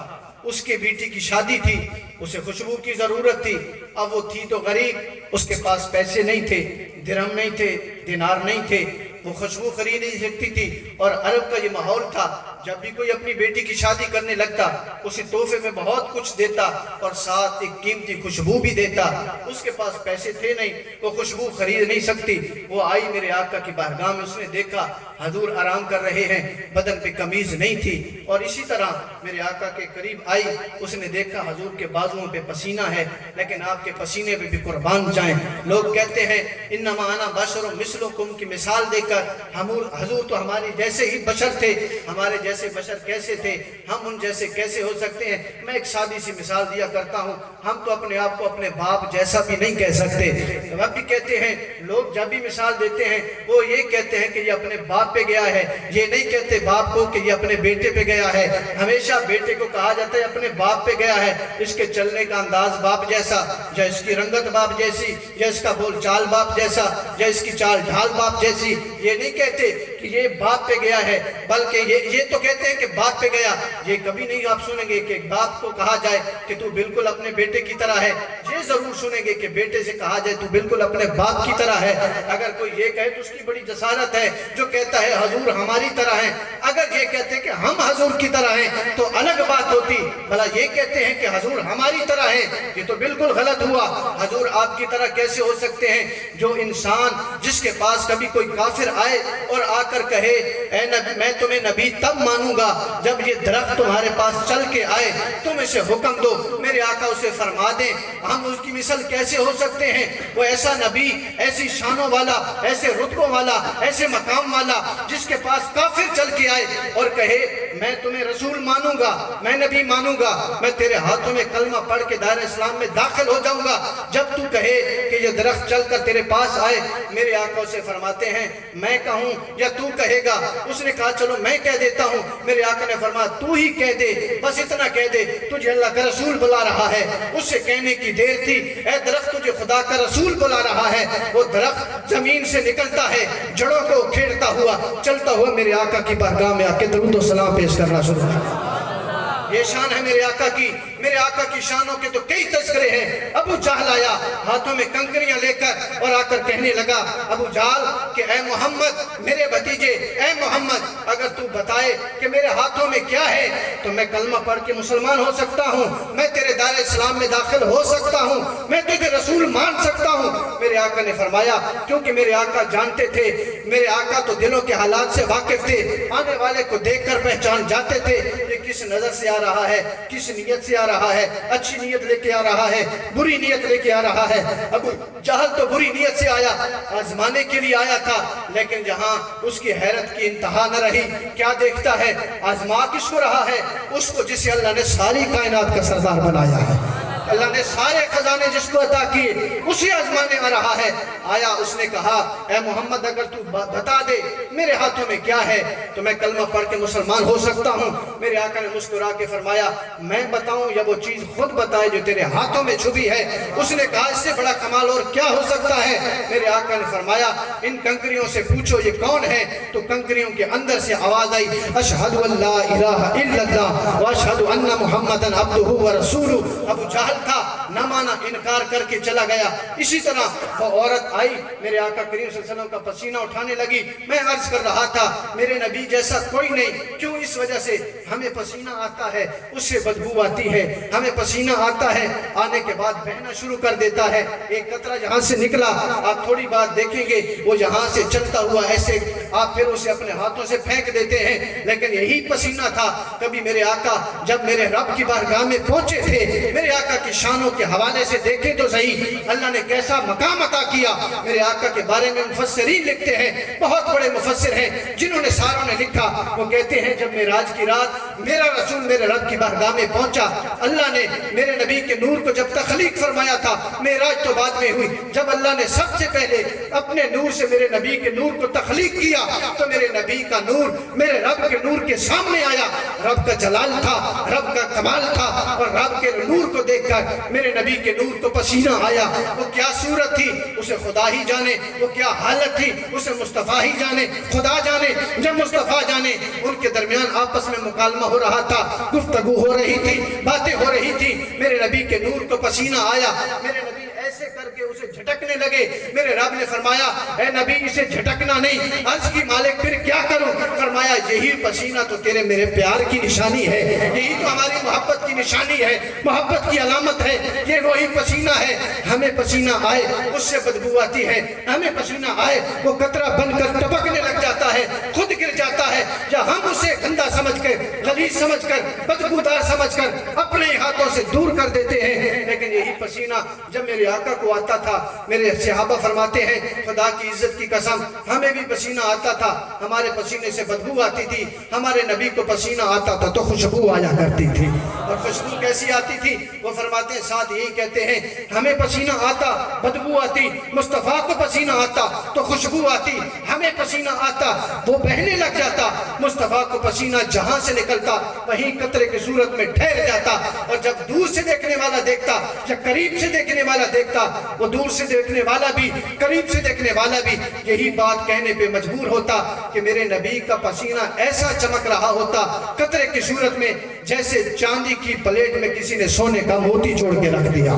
اس کے بیٹی کی شادی تھی، اسے خوشبو کی ضرورت تھی، اب وہ تھی تو غریب، اس کے پاس پیسے نہیں تھے، درہم نہیں تھے، دینار نہیں تھے، وہ خوشبو خرید نہیں سکتی تھی، اور عرب کا یہ ماحول تھا جب بھی کوئی اپنی بیٹی کی شادی کرنے لگتا اسے تحفے میں بہت کچھ دیتا اور ساتھ ایک قیمتی خوشبو بھی دیتا۔ اس کے پاس پیسے تھے نہیں، وہ خوشبو خرید نہیں سکتی، وہ آئی میرے آقا کی بارگاہ میں، اس نے دیکھا حضور آرام کر رہے ہیں، بدن پہ قمیض نہیں تھی، اور اسی طرح میرے آقا کے قریب آئی، اس نے دیکھا حضور کے بازوؤں پہ پسینہ ہے، لیکن آپ کے پسینے پہ بھی قربان جائیں۔ لوگ کہتے ہیں انما انا بشر مثلکم کی مثال دے کر حضور تو ہماری جیسے ہی بشر تھے، ہمارے جیسے بشر کیسے تھے، ہم ان جیسے کیسے ہو سکتے ہیں؟ میں ایک سادی سی مثال دیا کرتا ہوں، ہم تو اپنے آپ کو اپنے باپ جیسا بھی نہیں کہہ سکتے۔ اب بھی کہتے ہیں لوگ جب بھی مثال دیتے ہیں وہ یہ کہتے ہیں کہ یہ اپنے باپ پہ گیا ہے، یہ نہیں کہتے باپ کو کہ یہ اپنے بیٹے پہ گیا ہے۔ ہمیشہ بیٹے کو کہا جاتا ہے اپنے باپ پہ گیا ہے، اس کے چلنے کا انداز باپ جیسا، یا اس کی رنگت باپ جیسی، یا اس کا بول چال باپ جیسا، یا اس کی چال ڈھال باپ جیسی۔ یہ نہیں کہتے کہ یہ باپ پہ گیا ہے، بلکہ یہ تو کہتے ہیں کہ باپ پہ گیا۔ یہ کبھی نہیں آپ سنیں گے کہ ایک باپ کو کہا جائے کہ تو بالکل اپنے بیٹے کی طرح ہے، یہ ضرور سنیں گے کہ بیٹے سے کہا جائے تو بالکل اپنے باپ کی طرح ہے۔ اگر کوئی یہ کہے تو اس کی بڑی جسارت ہے، جو کہتا ہے حضور ہماری طرح ہیں۔ اگر یہ کہتے کہ ہم حضور کی طرح ہیں تو الگ بات ہوتی، بھلا یہ کہتے ہیں کہ حضور ہماری طرح ہیں، یہ تو بالکل غلط ہوا۔ حضور آپ کی طرح کیسے ہو سکتے ہیں؟ جو انسان جس کے پاس کبھی کوئی کافر آئے اور آ کر کہے اے نبی میں تمہیں نبی تب مانوں گا جب یہ درخت تمہارے پاس چل کے آئے، تم اسے حکم دو، میرے آقا اسے فرما دیں، ہم اس کی مثل کیسے ہو سکتے ہیں؟ وہ ایسا نبی، ایسی شانوں والا، ایسے رتبوں والا، ایسے مقام والا، جس کے پاس کافر چل کے آئے اور کہے میں تمہیں رسول مانوں گا، میں نبی مانوں گا، میں تیرے ہاتھوں میں کلمہ پڑھ کے دائرہ اسلام میں داخل ہو جاؤں گا، جب تو کہے کہ یہ درخت چل کر تیرے پاس آئے، میرے آقا سے فرماتے ہیں میں کہوں یا تو کہے گا؟ اس نے کہا چلو میں کہہ دیتا ہوں۔ میرے آقا نے فرمایا تو ہی کہہ دے، بس اتنا کہہ دے تجھے اللہ کا رسول بلا رہا ہے۔ اس سے کہنے کی دیر تھی اے درخت تجھے خدا کا رسول بلا رہا ہے۔ وہ درخت زمین سے نکلتا ہے، جڑوں کو کھیڑتا ہوا چلتا ہوا میرے آقا کی بارگاہ میں آ کے درود و سلام پیش کرنا شروع کیا۔ یہ شان ہے میرے آقا کی، میرے آقا کی شانوں کے تو کئی تذکرے ہیں۔ ابو جہل آیا ہاتھوں میں کنکریاں لے کر اور آ کر کہنے لگا ابو جہل کہ اے محمد میرے بھتیجے، اے محمد اگر تو بتائے کہ میرے ہاتھوں میں کیا ہے تو میں کلمہ پڑھ کے مسلمان ہو سکتا ہوں، میں تیرے دائرہ اسلام میں داخل ہو سکتا ہوں، میں تجھے رسول مان سکتا ہوں۔ میرے آقا نے فرمایا کیونکہ میرے آقا جانتے تھے، میرے آقا تو دلوں کے حالات سے واقف تھے، آنے والے کو دیکھ کر پہچان جاتے تھے یہ کس نظر سے آ رہا ہے، کس نیت سے آ رہا ہے، اچھی نیت لے کے آ رہا ہے، بری نیت لے کے آ رہا ہے۔ ابو جہل تو بری نیت سے آیا، آزمانے کے لیے آیا تھا، لیکن جہاں اس کی حیرت کی انتہا نہ رہی، کیا دیکھتا ہے؟ آزما کس کو رہا ہے؟ اس کو جسے اللہ نے ساری کائنات کا سردار بنایا ہے، اللہ نے سارے خزانے جس کو عطا کیے اسی آزمانے آ رہا ہے۔ آیا اس نے کہا اے محمد اگر تو بتا دے میرے ہاتھوں میں کیا ہے تو میں کلمہ پڑھ کے مسلمان ہو سکتا ہوں۔ میرے آقا نے مسکرا کے فرمایا میں بتاؤں یا وہ چیز خود بتائے جو تیرے ہاتھوں میں چھپی ہے؟ اس نے کہا اس سے بڑا کمال اور کیا ہو سکتا ہے؟ میرے آقا نے فرمایا ان کنکریوں سے پوچھو یہ کون ہے؟ تو کنکریوں کے اندر سے آواز آئی اشہد ان لا الہ الا اللہ واشہد ان محمدًا عبدہ ورسولہ۔ ابو جہل تھا، نہ مانا، انکار کر کے چلا گیا۔ اسی طرح وہ عورت آئی میرے آقا کریم صلی اللہ علیہ وسلم کا پسینہ اٹھانے لگی۔ میں عرض کر رہا تھا میرے نبی جیسا کوئی نہیں، کیوں؟ اس وجہ سے ہمیں پسینہ آتا ہے اس سے بدبو آتی ہے، ہمیں پسینہ آتا ہے آنے کے بعد بہنا شروع کر دیتا ہے۔ ایک قطرہ جہاں سے نکلا آپ تھوڑی بات دیکھیں گے وہ یہاں سے چلتا ہوا ایسے آپ پھر اسے اپنے ہاتھوں سے پھینک دیتے ہیں، لیکن یہی پسینہ تھا کبھی میرے آقا جب میرے رب کی بارگاہ میں پہنچے تھے، میرے آقا کی شانوں کے حوالے سے دیکھیں تو صحیح اللہ نے کیسا مقام عطا کیا۔ میرے آقا کے بارے میں مفسرین لکھتے ہیں، بہت بڑے مفسر ہیں جنہوں نے ساروں نے لکھا، وہ کہتے ہیں جب معراج کی رات میرا رسول میرے رب کی بارگاہ میں پہنچا، اللہ نے میرے نبی کے نور کو جب تخلیق فرمایا تھا، معراج تو بعد میں ہوئی، جب اللہ نے سب سے پہلے اپنے نور سے میرے نبی کے نور کو تخلیق کیا تو میرے نبی کا نور میرے رب کے نور کے سامنے آیا۔ رب کا جلال تھا، رب کا کمال تھا، اور رب کے نور کو دیکھ کر میرے نبی کے نور کو پسینہ آیا۔ وہ کیا صورت تھی اسے خدا ہی جانے، وہ کیا حالت تھی اسے مصطفیٰ ہی جانے، خدا جانے، جب مصطفیٰ جانے۔ ان کے درمیان آپس میں مکالمہ ہو رہا تھا، گفتگو ہو رہی تھی، باتیں ہو رہی تھی، میرے نبی کے نور کو پسینہ آیا، میرے نبی ایسے کر کے اسے جھٹکنے لگے۔ میرے رب نے فرمایا اے نبی اسے جھٹکنا نہیں۔ عرض کی مالک پھر کیا کروں؟ فرمایا یہی پسینہ تو تیرے میرے پیار کی نشانی ہے، یہی تو ہماری محبت کی نشانی ہے، محبت کی علامت ہے، یہ وہی پسینہ ہے۔ ہمیں پسینہ آئے اس سے بدبو آتی ہے، ہمیں پسینہ آئے وہ قطرہ بن کر ٹپکنے لگ جاتا ہے، خود گر جاتا ہے، یا ہم اسے گندا سمجھ کر، غلیظ سمجھ کر، بدبودار سمجھ کر اپنے ہاتھوں سے دور کر دیتے ہیں۔ لیکن یہی پسینہ جب میرے آقا کو آتا تھا، میرے صحابہ فرماتے ہیں خدا کی عزت کی قسم ہمیں بھی پسینہ آتا تھا، ہمارے پسینے سے بدبو آتی تھی، ہمارے نبی کو پسینہ آتا تھا تو خوشبو آیا کرتی تھی۔ اور خوشبو کیسی آتی تھی؟ وہ فرماتے ہیں ساتھ یہی کہتے ہیں ہمیں پسینہ آتا بدبو آتی، مصطفیٰ کو پسینہ آتا تو خوشبو آتی، ہمیں پسینہ آتا وہ بہنے لگ جاتا، مصطفیٰ کو پسینہ جہاں سے نکلتا وہیں قطرے کی صورت میں ٹھہر جاتا، اور جب دور سے دیکھنے والا دیکھتا یا قریب سے دیکھنے والا دیکھتا، وہ دور سے دیکھنے والا بھی قریب سے دیکھنے والا بھی یہی بات کہنے پہ مجبور ہوتا کہ میرے نبی کا پسینہ ایسا چمک رہا ہوتا قطرے کی صورت میں جیسے چاندی کی پلیٹ میں کسی نے سونے کا موتی جوڑ کے رکھ دیا،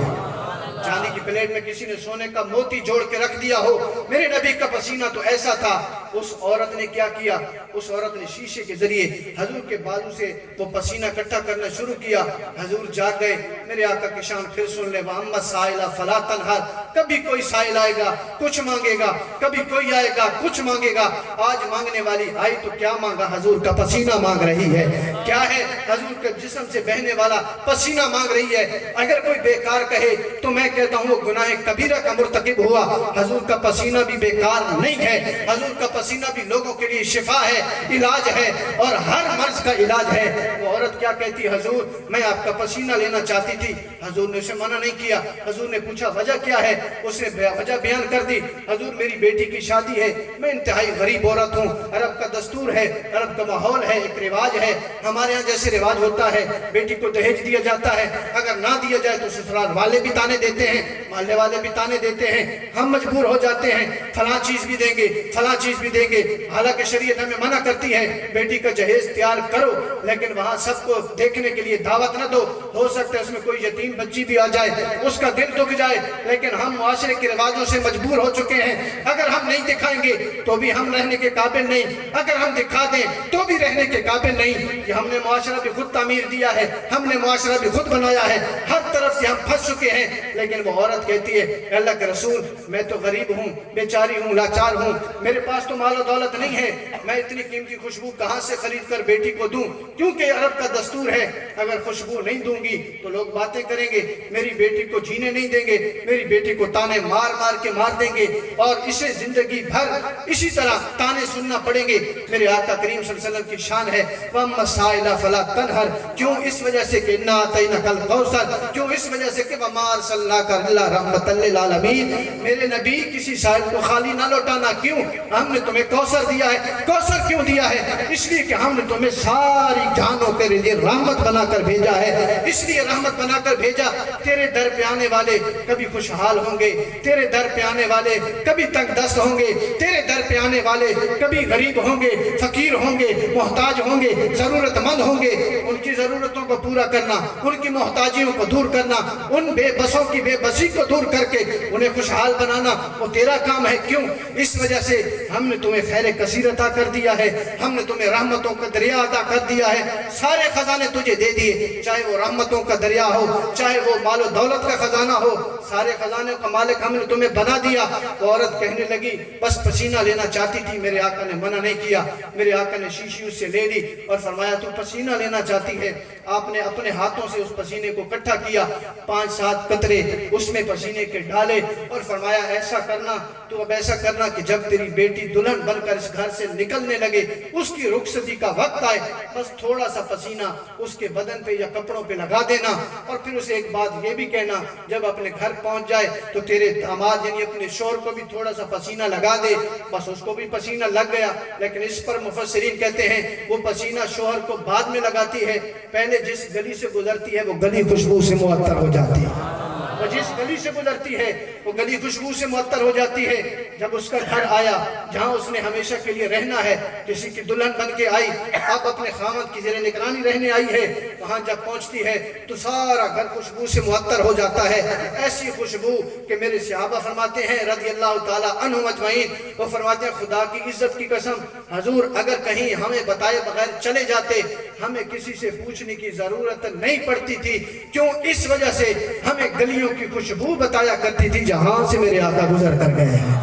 چاندی کی پلیٹ میں کسی نے سونے کا موتی جوڑ کے رکھ دیا ہو۔ میرے نبی کا پسینہ تو ایسا تھا۔ اس عورت نے کیا کیا؟ اس عورت نے شیشے کے ذریعے حضور کے بازو سے وہ پسینہ اکٹھا کرنا شروع کیا۔ حضور جاگ گئے، میرے آقا کی شان پھر سن لے، وَأَمَّا السَّائِلَ فَلَا تَنْهَرْ، کبھی کوئی سائل آئے گا کچھ مانگے گا، کبھی کوئی آئے گا کچھ مانگے گا۔ آج مانگنے والی آئی تو کیا مانگا؟ حضور کا پسینہ مانگ رہی ہے۔ کیا ہے؟ حضور کے جسم سے بہنے والا پسینہ مانگ رہی ہے۔ اگر کوئی بیکار کہے تو میں کہتا ہوں وہ گناہ کبیرہ کا مرتکب ہوا۔ حضور کا پسینہ بھی بیکار نہیں ہے، حضور کا پسینہ بھی لوگوں کے لیے شفا ہے، علاج ہے، اور ہر مرض کا علاج ہے۔ وہ عورت کیا کہتی؟ حضور میں آپ کا پسینہ لینا چاہتی تھی۔ حضور نے اسے منع نہیں کیا۔ حضور نے پوچھا وجہ کیا ہے؟ اس نے وجہ بیان کر دی، حضور میری بیٹی کی شادی ہے، میں انتہائی غریب عورت ہوں، عرب کا دستور ہے، عرب کا ماحول ہے، ایک رواج ہے، ہمارے ہاں جیسے رواج ہوتا ہے بیٹی کو دہیج دیا جاتا ہے، اگر نہ دیا جائے تو سسرال والے بھی تانے دیتے ہیں، محلے والے بھی تانے دیتے ہیں، ہم مجبور ہو جاتے ہیں فلاں چیز بھی دیں گے فلاں چیز بھی دیں گے، حالانکہ شریعت ہمیں منع کرتی ہے بیٹی کا جہیز تیار کرو لیکن وہاں سب کو دیکھنے کے لیے دعوت نہ دو، ہو سکتا ہے اس میں کوئی یتیم بچی بھی آ جائے، اس کا دل دکھ جائے، لیکن ہم معاشرے کے رواجوں سے مجبور ہو چکے ہیں، اگر ہم نہیں دکھائیں گے تو بھی ہم رہنے کے قابل نہیں، اگر ہم دکھا دیں تو بھی رہنے کے قابل نہیں۔ یہ ہم نے معاشرہ بھی خود تعمیر دیا ہے، ہم نے معاشرہ بھی خود بنایا ہے، ہر طرف سے ہم پھنس چکے ہیں۔ لیکن وہ عورت کہتی ہے اے اللہ کے رسول میں تو غریب ہوں، بیچاری ہوں، لاچار ہوں، میرے پاس تو مال و دولت نہیں ہے، میں اتنی قیمتی خوشبو کہاں سے خرید کر بیٹی کو دوں؟ کیونکہ عرب کا دستور ہے اگر خوشبو نہیں دوں گی تو لوگ باتیں کریں گے، میری بیٹی کو جینے نہیں دیں گے، میری بیٹی کو تانے مار مار کے مار دیں گے، اور اسے زندگی بھر اسی طرح تانے سننا پڑیں گے۔ میرے آقا کریم صلی اللہ علیہ وسلم کی شان ہے وَأَمَّا السَّائِلَ فَلَا تَنْهَرْ، کیوں؟ اس وجہ سے کہ اِنَّا أَعْطَيْنَاكَ الْكَوْثَرَ، کیوں؟ اس وجہ سے کہ وَمَا أَرْسَلْنَاكَ إِلَّا رَحْمَةً لِّلْعَالَمِينَ، میرے نبی کسی سائل کو خالی نہ لوٹانا، کیوں؟ ہم نے تمہیں کوثر دیا ہے۔ کوثر کیوں دیا ہے؟ اس لیے کہ ہم نے تمہیں ساری جہانوں کے لیے رحمت بنا کر بھیجا ہے، اس لیے رحمت بنا کر بھیجا۔ تیرے در پہ آنے والے کبھی خوشحال ہوں گے، تیرے در پہ آنے والے کبھی تنگ دست ہوں گے، تیرے در پہ آنے والے کبھی غریب ہوں گے، فقیر ہوں گے، محتاج ہوں گے، ضرورت مند ہوں گے۔ ان کی ضرورتوں کو پورا کرنا، ان کی محتاجیوں کو دور کرنا، ان بے بسوں کی بے بسی کو دور کر کے انہیں خوشحال بنانا وہ تیرا کام ہے۔ کیوں؟ اس وجہ سے ہم نے تمہیں خیر کثیر عطا کر دیا ہے، ہم نے تمہیں رحمتوں کا دریا عطا کر دیا ہے، سارے خزانے تجھے دے دیے، چاہے وہ رحمتوں کا دریا ہو، چاہے وہ مال و دولت کا خزانہ ہو، سارے خزانے کا مالک ہم نے تمہیں بنا دیا۔ وہ عورت کہنے لگی بس پسینہ لینا چاہتی تھی، میرے آقا نے منع نہیں کیا۔ میرے آقا نے شیشی اس سے لے لی اور فرمایا تو پسینہ لینا چاہتی ہے؟ آپ نے اپنے ہاتھوں سے اس پسینے کو اکٹھا کیا، 5-7 قطرے اس میں پسینے کے ڈالے اور فرمایا ایسا کرنا، تو اب ایسا کرنا کہ جب تیری بیٹی دلہن بن کر اس گھر سے نکلنے لگے، اس کی رخصتی کا وقت آئے، بس تھوڑا سا پسینہ اس کے بدن پہ یا کپڑوں پہ لگا دینا، اور پھر اسے ایک بات یہ بھی کہنا جب اپنے گھر پہنچ جائے تو تیرے داماد یعنی اپنے شوہر کو بھی تھوڑا سا پسینہ لگا دے۔ بس اس کو بھی پسینہ لگ گیا، لیکن اس پر مفسرین کہتے ہیں وہ پسینہ شوہر کو بعد میں لگاتی ہے، پہلے جس گلی سے گزرتی ہے وہ گلی خوشبو سے معطر ہو جاتی ہے، وہ جس گلی سے گزرتی ہے وہ گلی خوشبو سے معطر ہو جاتی ہے۔ جب اس کا گھر آیا جہاں اس نے ہمیشہ کے لیے رہنا ہے، کسی کی دلہن بن کے آئی، اب اپنے خامد کی زیر نگرانی رہنے آئی ہے، وہاں جب پہنچتی ہے تو سارا گھر خوشبو سے معطر ہو جاتا ہے، ایسی خوشبو کہ میرے صحابہ فرماتے ہیں رضی اللہ تعالیٰ عنہم اجمعین، وہ فرماتے ہیں خدا کی عزت کی قسم حضور اگر کہیں ہمیں بتائے بغیر چلے جاتے، ہمیں کسی سے پوچھنے کی ضرورت نہیں پڑتی تھی، کیوں؟ اس وجہ سے ہمیں گلیوں کی خوشبو بتایا کرتی تھی جہاں سے میرے آقا گزر کر گئے ہیں،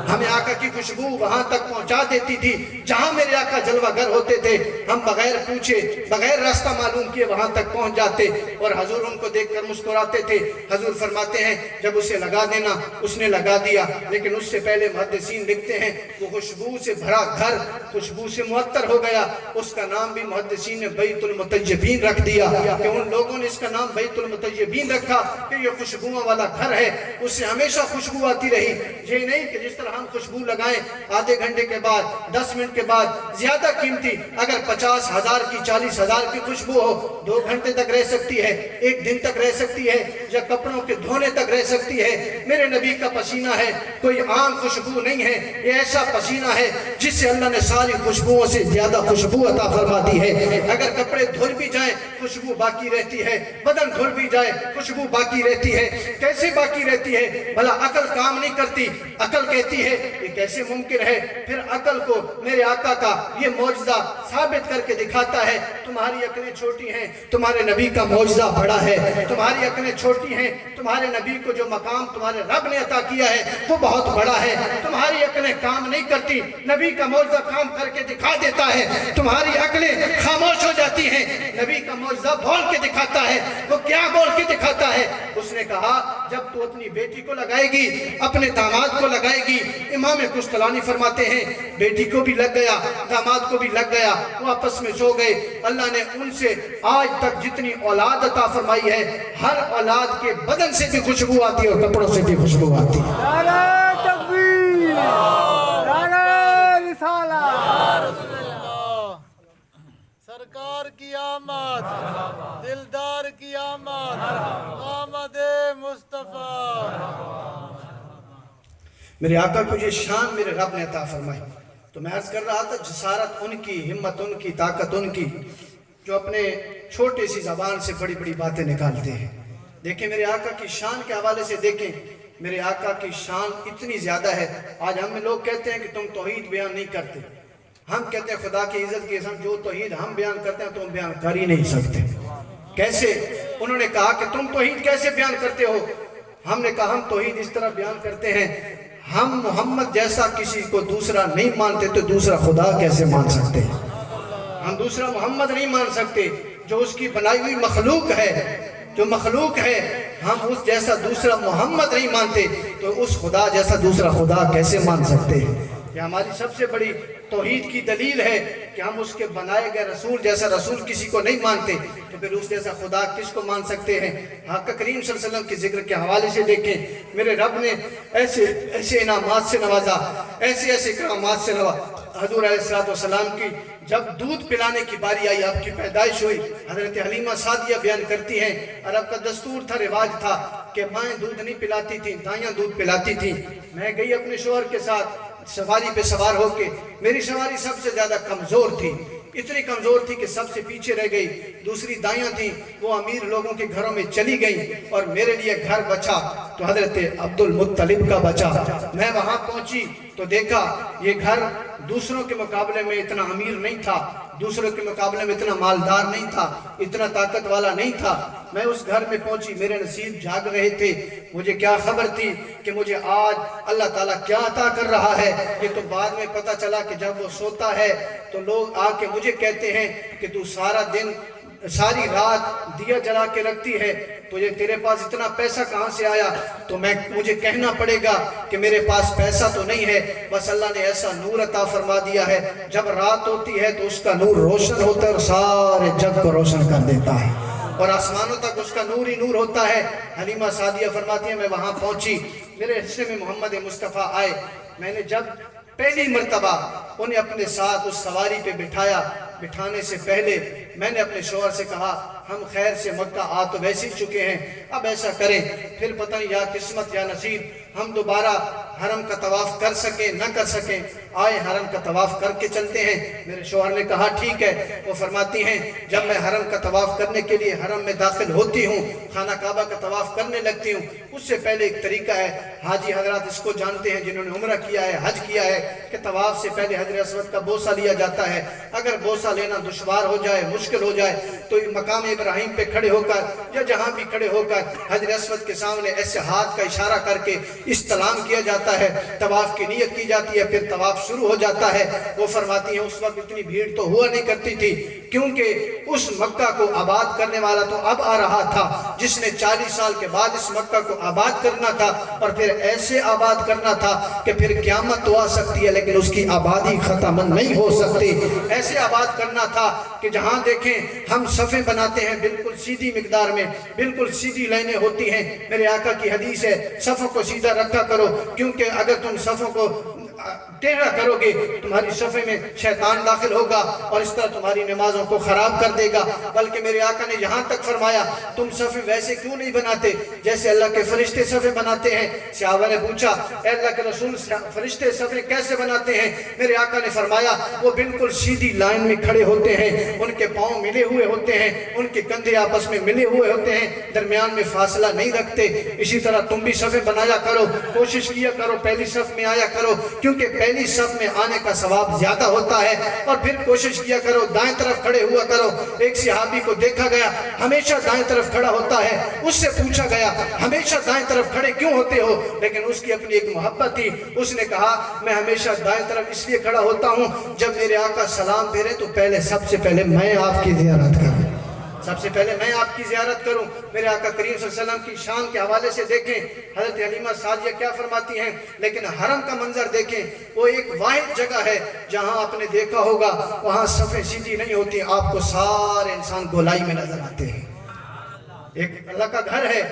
ہمیں آقا کی خوشبو وہاں تک پہنچا دیتی تھی جہاں میرے آقا جلوہ گر ہوتے تھے، ہم بغیر پوچھے بغیر راستہ معلوم کیے وہاں تک پہنچ جاتے اور حضور ان کو دیکھ کر مسکراتے تھے۔ حضور فرماتے ہیں جب اسے لگا دینا، اس نے لگا دیا، لیکن اس سے پہلے محدثین لکھتے ہیں وہ خوشبو سے بھرا گھر خوشبو سے معطر ہو گیا، اس کا نام بھی محدثین نے بیت المطیبین رکھ دیا کہ ان لوگوں نے اس کا نام بیت المطیبین رکھا کہ یہ خوشبوؤں والا گھر ہے، اس سے ہمیشہ خوشبو آتی رہی۔ یہ نہیں کہ جس طرح ہم خوشبو لگائیں آدھے گھنٹے کے بعد 10 منٹ کے بعد زیادہ قیمتی اگر 50,000 کی 40,000 کی خوشبو ہو 2 گھنٹے تک رہ سکتی ہے، 1 دن تک رہ سکتی ہے، یا کپڑوں کے دھونے تک رہ سکتی ہے۔ میرے نبی کا پسینہ ہے، کوئی عام خوشبو نہیں ہے، یہ ایسا پسینہ ہے جس سے اللہ نے ساری خوشبوؤں سے زیادہ خوشبو عطا فرما دی ہے۔ اگر کپڑے دھل بھی جائیں خوشبو باقی رہتی ہے، بدن دھل بھی جائے خوشبو باقی رہتی ہے۔ کیسے باقی رہتی ہے؟ بھلا عقل کام نہیں کرتی، عقل کہتی ہے یہ کیسے ممکن ہے؟ پھر عقل کو میرے آقا کا یہ معجزہ ثابت کر کے دکھاتا ہے تمہاری عقلیں چھوٹی ہیں، تمہارے نبی کا معجزہ بڑا ہے، تمہاری عقلیں چھوٹی ہیں، تمہارے نبی کو جو مقام تمہارے رب نے عطا کیا ہے وہ بہت بڑا ہے، تمہاری عقلیں کام نہیں کرتی، نبی کا معجزہ کام کر کے دکھا دیتا ہے، تمہاری عقلیں خاموش ہو جاتی ہیں، نبی کا معجزہ بول کے دکھاتا ہے۔ وہ کیا بول کے دکھاتا ہے؟ اس نے کہا جب تو اپنی بیٹی کو لگائے گی، اپنے داماد کو لگائے گی، امام قسطلانی فرماتے ہیں بیٹی کو بھی لگ گیا، داماد کو بھی لگ گیا، وہ آپس میں سو گئے۔ اللہ نے ان سے آج تک جتنی اولاد عطا فرمائی ہے ہر اولاد کے بدن سے بھی خوشبو آتی ہے اور کپڑوں سے بھی خوشبو آتی ہے۔ نعرہ تکبیر، نعرہ رسالت، سرکار کی آمد، دلدار کی آمد، آمد مصطفیٰ۔ میرے آقا کو یہ شان میرے رب نے عطا فرمائی، تو میں عرض کر رہا تھا جسارت ان کی، ہمت ان کی، طاقت ان کی جو اپنے چھوٹے سی زبان سے بڑی بڑی باتیں نکالتے ہیں۔ دیکھیں میرے آقا کی شان کے حوالے سے دیکھیں، میرے آقا کی شان اتنی زیادہ ہے۔ آج ہم لوگ کہتے ہیں کہ تم توحید بیان نہیں کرتے، ہم کہتے ہیں خدا کی عزت کی جو توحید ہم بیان کرتے ہیں تم بیان کر ہی نہیں سکتے۔ کیسے؟ انہوں نے کہا کہ تم توحید کیسے بیان کرتے ہو؟ ہم نے کہا ہم توحید اس طرح بیان کرتے ہیں، ہم محمد جیسا کسی کو دوسرا نہیں مانتے تو دوسرا خدا کیسے مان سکتے ہیں؟ ہم دوسرا محمد نہیں مان سکتے، جو اس کی بنائی ہوئی مخلوق ہے، جو مخلوق ہے، ہم اس جیسا دوسرا محمد نہیں مانتے تو اس خدا جیسا دوسرا خدا کیسے مان سکتے ہیں؟ یہ ہماری سب سے بڑی توحید کی دلیل ہے کہ ہم اس کے بنائے گئے رسول جیسا رسول کسی کو نہیں مانتے، تو پھر اس جیسا خدا کس کو مان سکتے ہیں؟ آقا کریم صلی اللہ علیہ وسلم کے ذکر کے حوالے سے دیکھیں، میرے رب نے ایسے انعامات سے نوازا، ایسے کرامات سے نوازا۔ حضور علیہ السلام کی جب دودھ پلانے کی باری آئی، آپ کی پیدائش ہوئی، حضرت حلیمہ سعدیہ بیان کرتی ہیں عرب کا دستور تھا، رواج تھا کہ مائیں دودھ نہیں پلاتی تھیں، دائیاں دودھ پلاتی تھیں۔ میں گئی اپنے شوہر کے ساتھ سواری پہ سوار ہو کے، میری سواری سب سے زیادہ کمزور تھی، اتنی کمزور تھی کہ سب سے پیچھے رہ گئی، دوسری دائیاں تھیں وہ امیر لوگوں کے گھروں میں چلی گئیں اور میرے لیے گھر بچا تو حضرت عبد المطلب کا بچا۔ میں وہاں پہنچی تو دیکھا یہ گھر دوسروں کے مقابلے میں اتنا امیر نہیں تھا، دوسروں کے مقابلے میں اتنا مالدار نہیں تھا، اتنا طاقت والا نہیں تھا۔ میں اس گھر میں پہنچی، میرے نصیب جھاگ رہے تھے، مجھے کیا خبر تھی کہ مجھے آج اللہ تعالیٰ کیا عطا کر رہا ہے۔ یہ تو بعد میں پتہ چلا کہ جب وہ سوتا ہے تو لوگ آ کے مجھے کہتے ہیں کہ تو سارا دن ساری رات دیا جلا کے رکھتی ہے، تو یہ تیرے پاس اتنا پیسہ کہاں سے آیا؟ تو مجھے کہنا پڑے گا کہ میرے پاس پیسہ تو نہیں ہے، بس اللہ نے ایسا نور عطا فرما دیا ہے، جب رات ہوتی ہے تو اس کا نور روشن ہوتا ہے اور سارے جگ کو روشن کر دیتا ہے، اور آسمانوں تک اس کا نور ہی نور ہوتا ہے۔ حلیمہ سعدیہ فرماتی ہیں میں وہاں پہنچی، میرے حصے میں محمد مصطفیٰ آئے، میں نے جب پہلی مرتبہ انہیں اپنے ساتھ اس سواری پہ بٹھایا، بٹھانے سے پہلے میں نے اپنے شوہر سے کہا ہم خیر سے مکہ آ تو ویسے ہی چکے ہیں، اب ایسا کریں پھر پتہ نہیں یا قسمت یا نصیب ہم دوبارہ حرم کا طواف کر سکیں نہ کر سکیں، آئے حرم کا طواف کر کے چلتے ہیں۔ میرے شوہر نے کہا ٹھیک ہے۔ وہ فرماتی ہیں جب میں حرم کا طواف کرنے کے لیے حرم میں داخل ہوتی ہوں، خانہ کعبہ کا طواف کرنے لگتی ہوں، اس سے پہلے ایک طریقہ ہے، حاجی حضرات اس کو جانتے ہیں جنہوں نے عمرہ کیا ہے، حج کیا ہے، کہ طواف سے پہلے حجر اسود کا بوسہ لیا جاتا ہے۔ اگر بوسہ لینا دشوار ہو جائے، مشکل ہو جائے، تو مقام ابراہیم پہ کھڑے ہو کر یا جہاں بھی کھڑے ہو کر حجر اسود کے سامنے ایسے ہاتھ کا اشارہ کر کے استلام کیا جاتا ہے، طواف کی نیت کی جاتی ہے، پھر طواف شروع ہو جاتا ہے۔ وہ فرماتی ہیں اس وقت اتنی بھیڑ تو ہوا نہیں کرتی تھی، کیونکہ اس مکہ کو آباد کرنے والا تو اب آ رہا تھا جس نے 40 سال کے بعد اس مکہ کو آباد کرنا تھا، اور پھر ایسے آباد کرنا تھا کہ پھر قیامت تو آ سکتی ہے لیکن اس کی آبادی ختم نہیں ہو سکتی۔ ایسے آباد کرنا تھا کہ جہاں دیکھیں ہم صفیں بناتے ہیں بالکل سیدھی مقدار میں، بالکل سیدھی لائنیں ہوتی ہیں۔ میرے آقا کی حدیث ہے صفوں کو سیدھا رکھا کرو، کیونکہ اگر تم صفوں کو ٹیڑھا کرو گے تمہاری صفے میں شیطان داخل ہوگا اور اس طرح تمہاری نمازوں کو خراب کر دے گا۔ بلکہ میرے آقا نے یہاں تک فرمایا تم صفے ویسے کیوں نہیں بناتے جیسے اللہ کے فرشتے صفے بناتے ہیں؟ صحابہ نے پوچھا اے اللہ کے رسول فرشتے صفے کیسے بناتے ہیں؟ میرے آقا نے فرمایا وہ بالکل سیدھی لائن میں کھڑے ہوتے ہیں، ان کے پاؤں ملے ہوئے ہوتے ہیں، ان کے کندھے آپس میں ملے ہوئے ہوتے ہیں، درمیان میں فاصلہ نہیں رکھتے۔ اسی طرح تم بھی صفے بنایا کرو، کوشش کیا کرو پہلی صف میں آیا کرو، کیونکہ پہلی صف میں آنے کا ثواب زیادہ ہوتا ہے۔ اور پھر کوشش کیا کرو دائیں طرف کھڑے ہوا کرو۔ ایک صحابی کو دیکھا گیا ہمیشہ دائیں طرف کھڑا ہوتا ہے، اس سے پوچھا گیا ہمیشہ دائیں طرف کھڑے کیوں ہوتے ہو؟ لیکن اس کی اپنی ایک محبت تھی، اس نے کہا میں ہمیشہ دائیں طرف اس لیے کھڑا ہوتا ہوں جب میرے آقا سلام پھیرے تو سب سے پہلے میں آپ کی زیارت کروں، سب سے پہلے میں آپ کی زیارت کروں۔ میرے آقا کریم صلی اللہ علیہ وسلم کی شان کے حوالے سے دیکھیں حضرت حلیمہ سعدیہ کیا فرماتی ہیں، لیکن حرم کا منظر دیکھیں، وہ ایک واحد جگہ ہے جہاں آپ نے دیکھا ہوگا وہاں صفیں سیدھی نہیں ہوتی، آپ کو سارے انسان گولائی میں نظر آتے ہیں۔ ایک اللہ کا گھر ہے،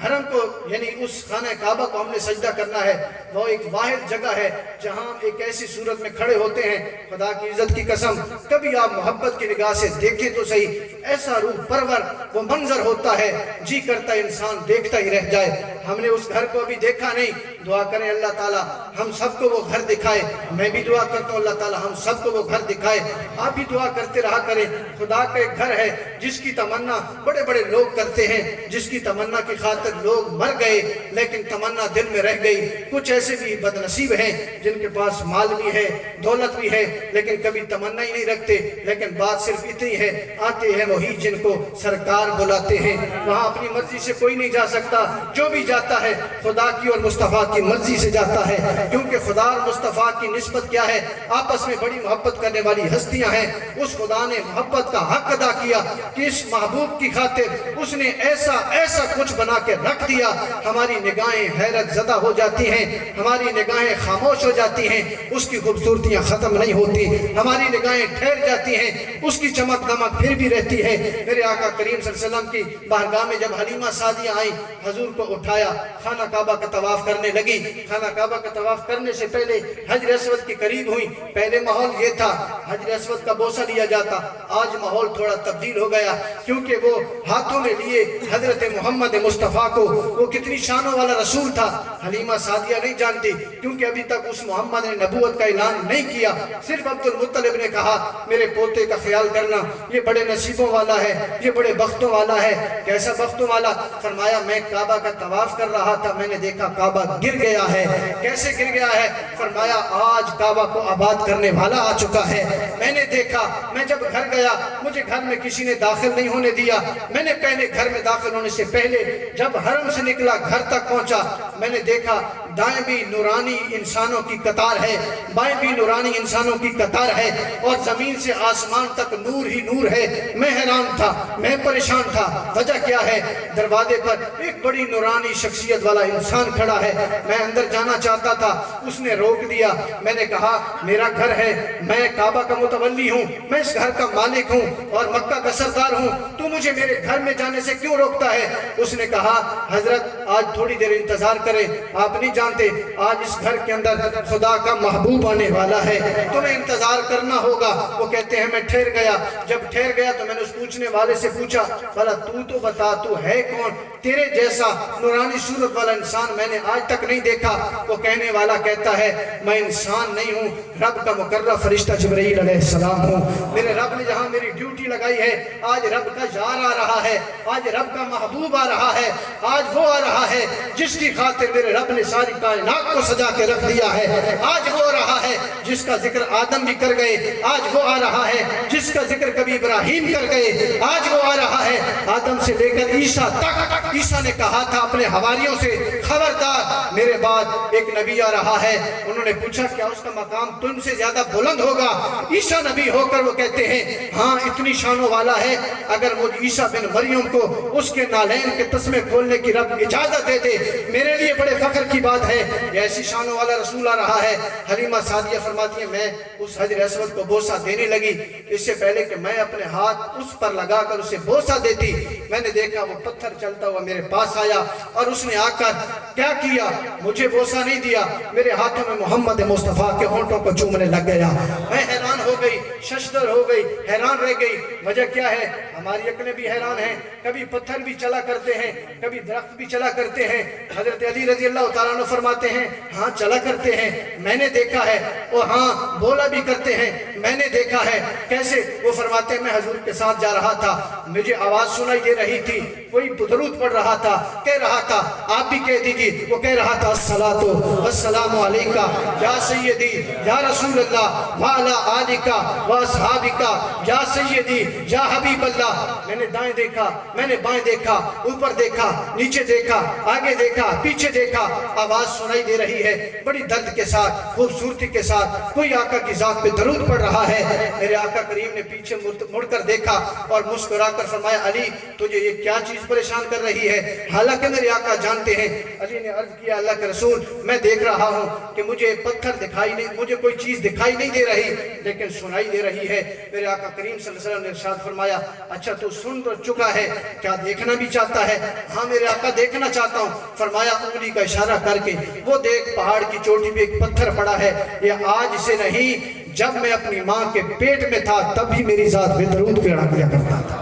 حرم کو یعنی اس خانہ کعبہ کو ہم نے سجدہ کرنا ہے، وہ ایک واحد جگہ ہے جہاں ایک ایسی صورت میں کھڑے ہوتے ہیں، خدا کی عزت کی قسم کبھی آپ محبت کی نگاہ سے دیکھیں تو صحیح، ایسا روح پرور وہ منظر ہوتا ہے، جی کرتا ہے انسان دیکھتا ہی رہ جائے۔ ہم نے اس گھر کو ابھی دیکھا نہیں، دعا کریں اللہ تعالیٰ ہم سب کو وہ گھر دکھائے۔ میں بھی دعا کرتا ہوں اللہ تعالیٰ ہم سب کو وہ گھر دکھائے، آپ بھی دعا کرتے رہا کریں۔ خدا کا ایک گھر ہے جس کی تمنا بڑے بڑے لوگ کرتے ہیں، جس کی تمنا کی خاطر لوگ مر گئے لیکن تمنا دل میں رہ گئی۔ کچھ ایسے بھی بد نصیب ہیں جن کے پاس مال بھی ہے، دولت بھی ہے، لیکن کبھی تمنا ہی نہیں رکھتے۔ لیکن بات صرف اتنی ہے آتے ہیں وہی جن کو سرکار بلاتے ہیں، وہاں اپنی مرضی سے کوئی نہیں جا سکتا، جو بھی جاتا ہے خدا کی اور مصطفیٰ کی مرضی سے جاتا ہے، کیونکہ خدا اور مصطفیٰ کی نسبت کیا ہے؟ آپس میں بڑی محبت کرنے والی ہستیاں ہیں۔ اس خدا نے محبت کا حق ادا کیا کہ اس محبوب کی خاطر اس نے ایسا ایسا کچھ بنا کے رکھ دیا، ہماری نگاہیں حیرت زدہ ہو جاتی ہیں، ہماری نگاہیں خاموش ہو جاتی ہیں، اس کی خوبصورتیاں ختم نہیں ہوتی، ہماری نگاہیں ٹھہر جاتی ہیں، اس کی چمک دمک پھر بھی رہتی ہے۔ میرے آقا کریم صلی اللہ علیہ وسلم کی بارگاہ میں جب حلیمہ سعدیہ آئیں، حضور کو اٹھایا، خانہ کعبہ کا طواف کرنے لگی۔ خانہ کعبہ کا طواف کرنے سے پہلے حجر اسود کے قریب ہوئی۔ پہلے ماحول یہ تھا حجر اسود کا بوسہ لیا جاتا، آج ماحول تھوڑا تبدیل ہو گیا، کیونکہ وہ ہاتھوں میں لیے حضرت محمد مصطفیٰ کو، وہ کتنی شانوں والا رسول تھا حلیمہ سعدیہ نہیں جانتی، کیونکہ ابھی تک اس محمد نے نبوت کا اعلان نہیں کیا۔ صرف عبد المطلب نے کہا میرے پوتے کا خیال کرنا، یہ بڑے نصیبوں والا ہے، یہ بڑے بختوں والا ہے۔ کیسا بختوں والا؟ فرمایا میں کعبہ کا طواف کر رہا تھا، میں نے دیکھا کعبہ گر گر گیا ہے۔ کیسے گر گیا ہے؟ فرمایا آج کعبہ کو آباد کرنے والا آ چکا ہے۔ میں نے دیکھا، میں جب گھر گیا مجھے گھر میں کسی نے داخل نہیں ہونے دیا۔ میں نے پہلے گھر میں داخل ہونے سے پہلے جب حرم سے نکلا گھر تک پہنچا، میں نے دیکھا دائیں بھی نورانی انسانوں کی قطار ہے، بائیں بھی نورانی انسانوں کی قطار ہے، اور زمین سے آسمان تک نور ہی نور ہے۔ میں حیران تھا، میں پریشان تھا، وجہ کیا ہے؟ دروازے پر ایک بڑی نورانی شخصیت والا انسان کھڑا ہے۔ میں اندر جانا چاہتا تھا، اس نے روک دیا۔ میں نے کہا میرا گھر ہے، میں کعبہ کا متولی ہوں، میں اس گھر کا مالک ہوں اور مکہ کا سردار ہوں، تو مجھے میرے گھر میں جانے سے کیوں روکتا ہے؟ اس نے کہا حضرت آج تھوڑی دیر انتظار کریں، آپ نہیں جانتے آج اس گھر کے اندر خدا کا محبوب آنے والا ہے، تمہیں انتظار کرنا ہوگا۔ وہ کہتے ہیں میں ٹھہر گیا۔ جب ٹھہر گیا تو میں نے اس پوچھنے والے سے پوچھا بھلا تو بتا تو ہے کون؟ تیرے جیسا نورانی صورت والا انسان میں نے آج تک نہیں دیکھا۔ وہ کہنے والا کہتا ہے میں انسان نہیں ہوں، رب کا مقرر فرشتہ جبرائیل علیہ السلام ہوں۔ میرے رب نے جہاں میری ڈیوٹی لگائی ہے، آج رب کا یار آ رہا ہے، آج رب کا محبوب آ رہا ہے، آج وہ آ رہا ہے جس کی خاطر میرے رب نے ساری کائنات کو سجا کے رکھ دیا ہے۔ آج وہ آ رہا ہے جس کا ذکر آدم بھی کر گئے، آج وہ آ رہا ہے جس کا ذکر کبھی ابراہیم کر گئے، آج وہ آ رہا ہے آدم سے لے کر عیسیٰ تک۔ عیسیٰ نے کہا تھا اپنے حواریوں سے خبردار میرے بعد ایک نبی آ رہا ہے۔ انہوں نے پوچھا کیا اس کا مقام تم سے زیادہ بلند ہوگا؟ عیسیٰ نبی ہو کر وہ کہتے ہیں ہاں اتنی شانوں والا ہے، اگر مجھ عیسیٰ بن مریم کو اس کے نالین کے تسمے کھولنے کی رب اجازت دے دے میرے لیے بڑے فخر کی بات ہے۔ ایسی شانوں والا رسول آ رہا ہے۔ حلیمہ سعدیہ فرماتی ہیں میں اس حجر اسود کو بوسہ دینے لگی، اس سے پہلے کہ میں اپنے ہاتھ اس پر لگا کر اسے بوسہ دیتی، میں نے دیکھا وہ پتھر چلتا ہوا میرے پاس آیا اور اس نے آ کر کیا کیا؟ مجھے بوسہ نہیں دیا، میرے ہاتھوں میں محمد مصطفیٰ کے ہونٹوں کو چومنے لگ گیا۔ میں حیران ہو گئی، ششدر ہو گئی، حیران رہ گئی۔ وجہ کیا ہے؟ ہماری عقلیں بھی حیران ہیں، کبھی پتھر بھی چلا کرتے ہیں، کبھی درخت بھی چلا کرتے ہیں۔ حضرت علی رضی اللہ تعالیٰ عنہ فرماتے ہیں ہاں چلا کرتے ہیں، میں نے دیکھا ہے، اور ہاں بولا بھی کرتے ہیں، میں نے دیکھا ہے۔ کیسے؟ وہ فرماتے ہیں میں حضور کے ساتھ جا رہا تھا، مجھے آواز سنائی دے رہی تھی، کوئی درود پڑھ رہا تھا، کہہ رہا تھا آپ بھی کہہ دیجیے، وہ کہہ رہا تھا الصلاۃ والسلام علیکہ یا سیدی یا رسول اللہ وعلی آلک و اصحابک یا سیدی یا حبیب اللہ۔ میں نے دائیں دیکھا، میں نے بائیں دیکھا، اوپر دیکھا، نیچے دیکھا، آگے دیکھا، پیچھے دیکھا، آواز سنائی دے رہی ہے بڑی درد کے ساتھ، خوبصورتی کے ساتھ، کوئی آقا کی ذات پہ درود پڑھ رہا ہے۔ میرے آقا کریم نے پیچھے مڑ کر دیکھا اور مسکرا کر فرمایا علی تجھے یہ کیا چیز پریشان کر رہی ہے؟ حالانکہ میرے آقا جانتے ہیں۔ علی نے عرض کیا اللہ کے رسول میں دیکھ رہا ہوں کہ مجھے پتھر دکھائی نہیں، مجھے کوئی چیز دکھائی نہیں دے رہی لیکن سنائی دے رہی ہے۔ میرے آقا کریم صلی اللہ علیہ وسلم نے ارشاد فرمایا اچھا تو سن تو چکا ہے، کیا دیکھنا بھی چاہتا ہے؟ ہاں میرے آقا دیکھنا چاہتا ہوں۔ فرمایا انگلی کا اشارہ کر کے وہ دیکھ پہاڑ کی چوٹی پہ ایک پتھر پڑا ہے، یہ آج سے نہیں جب میں اپنی ماں کے پیٹ میں تھا تب بھی میری ذات پہ درود پڑھا کیا کرتا تھا۔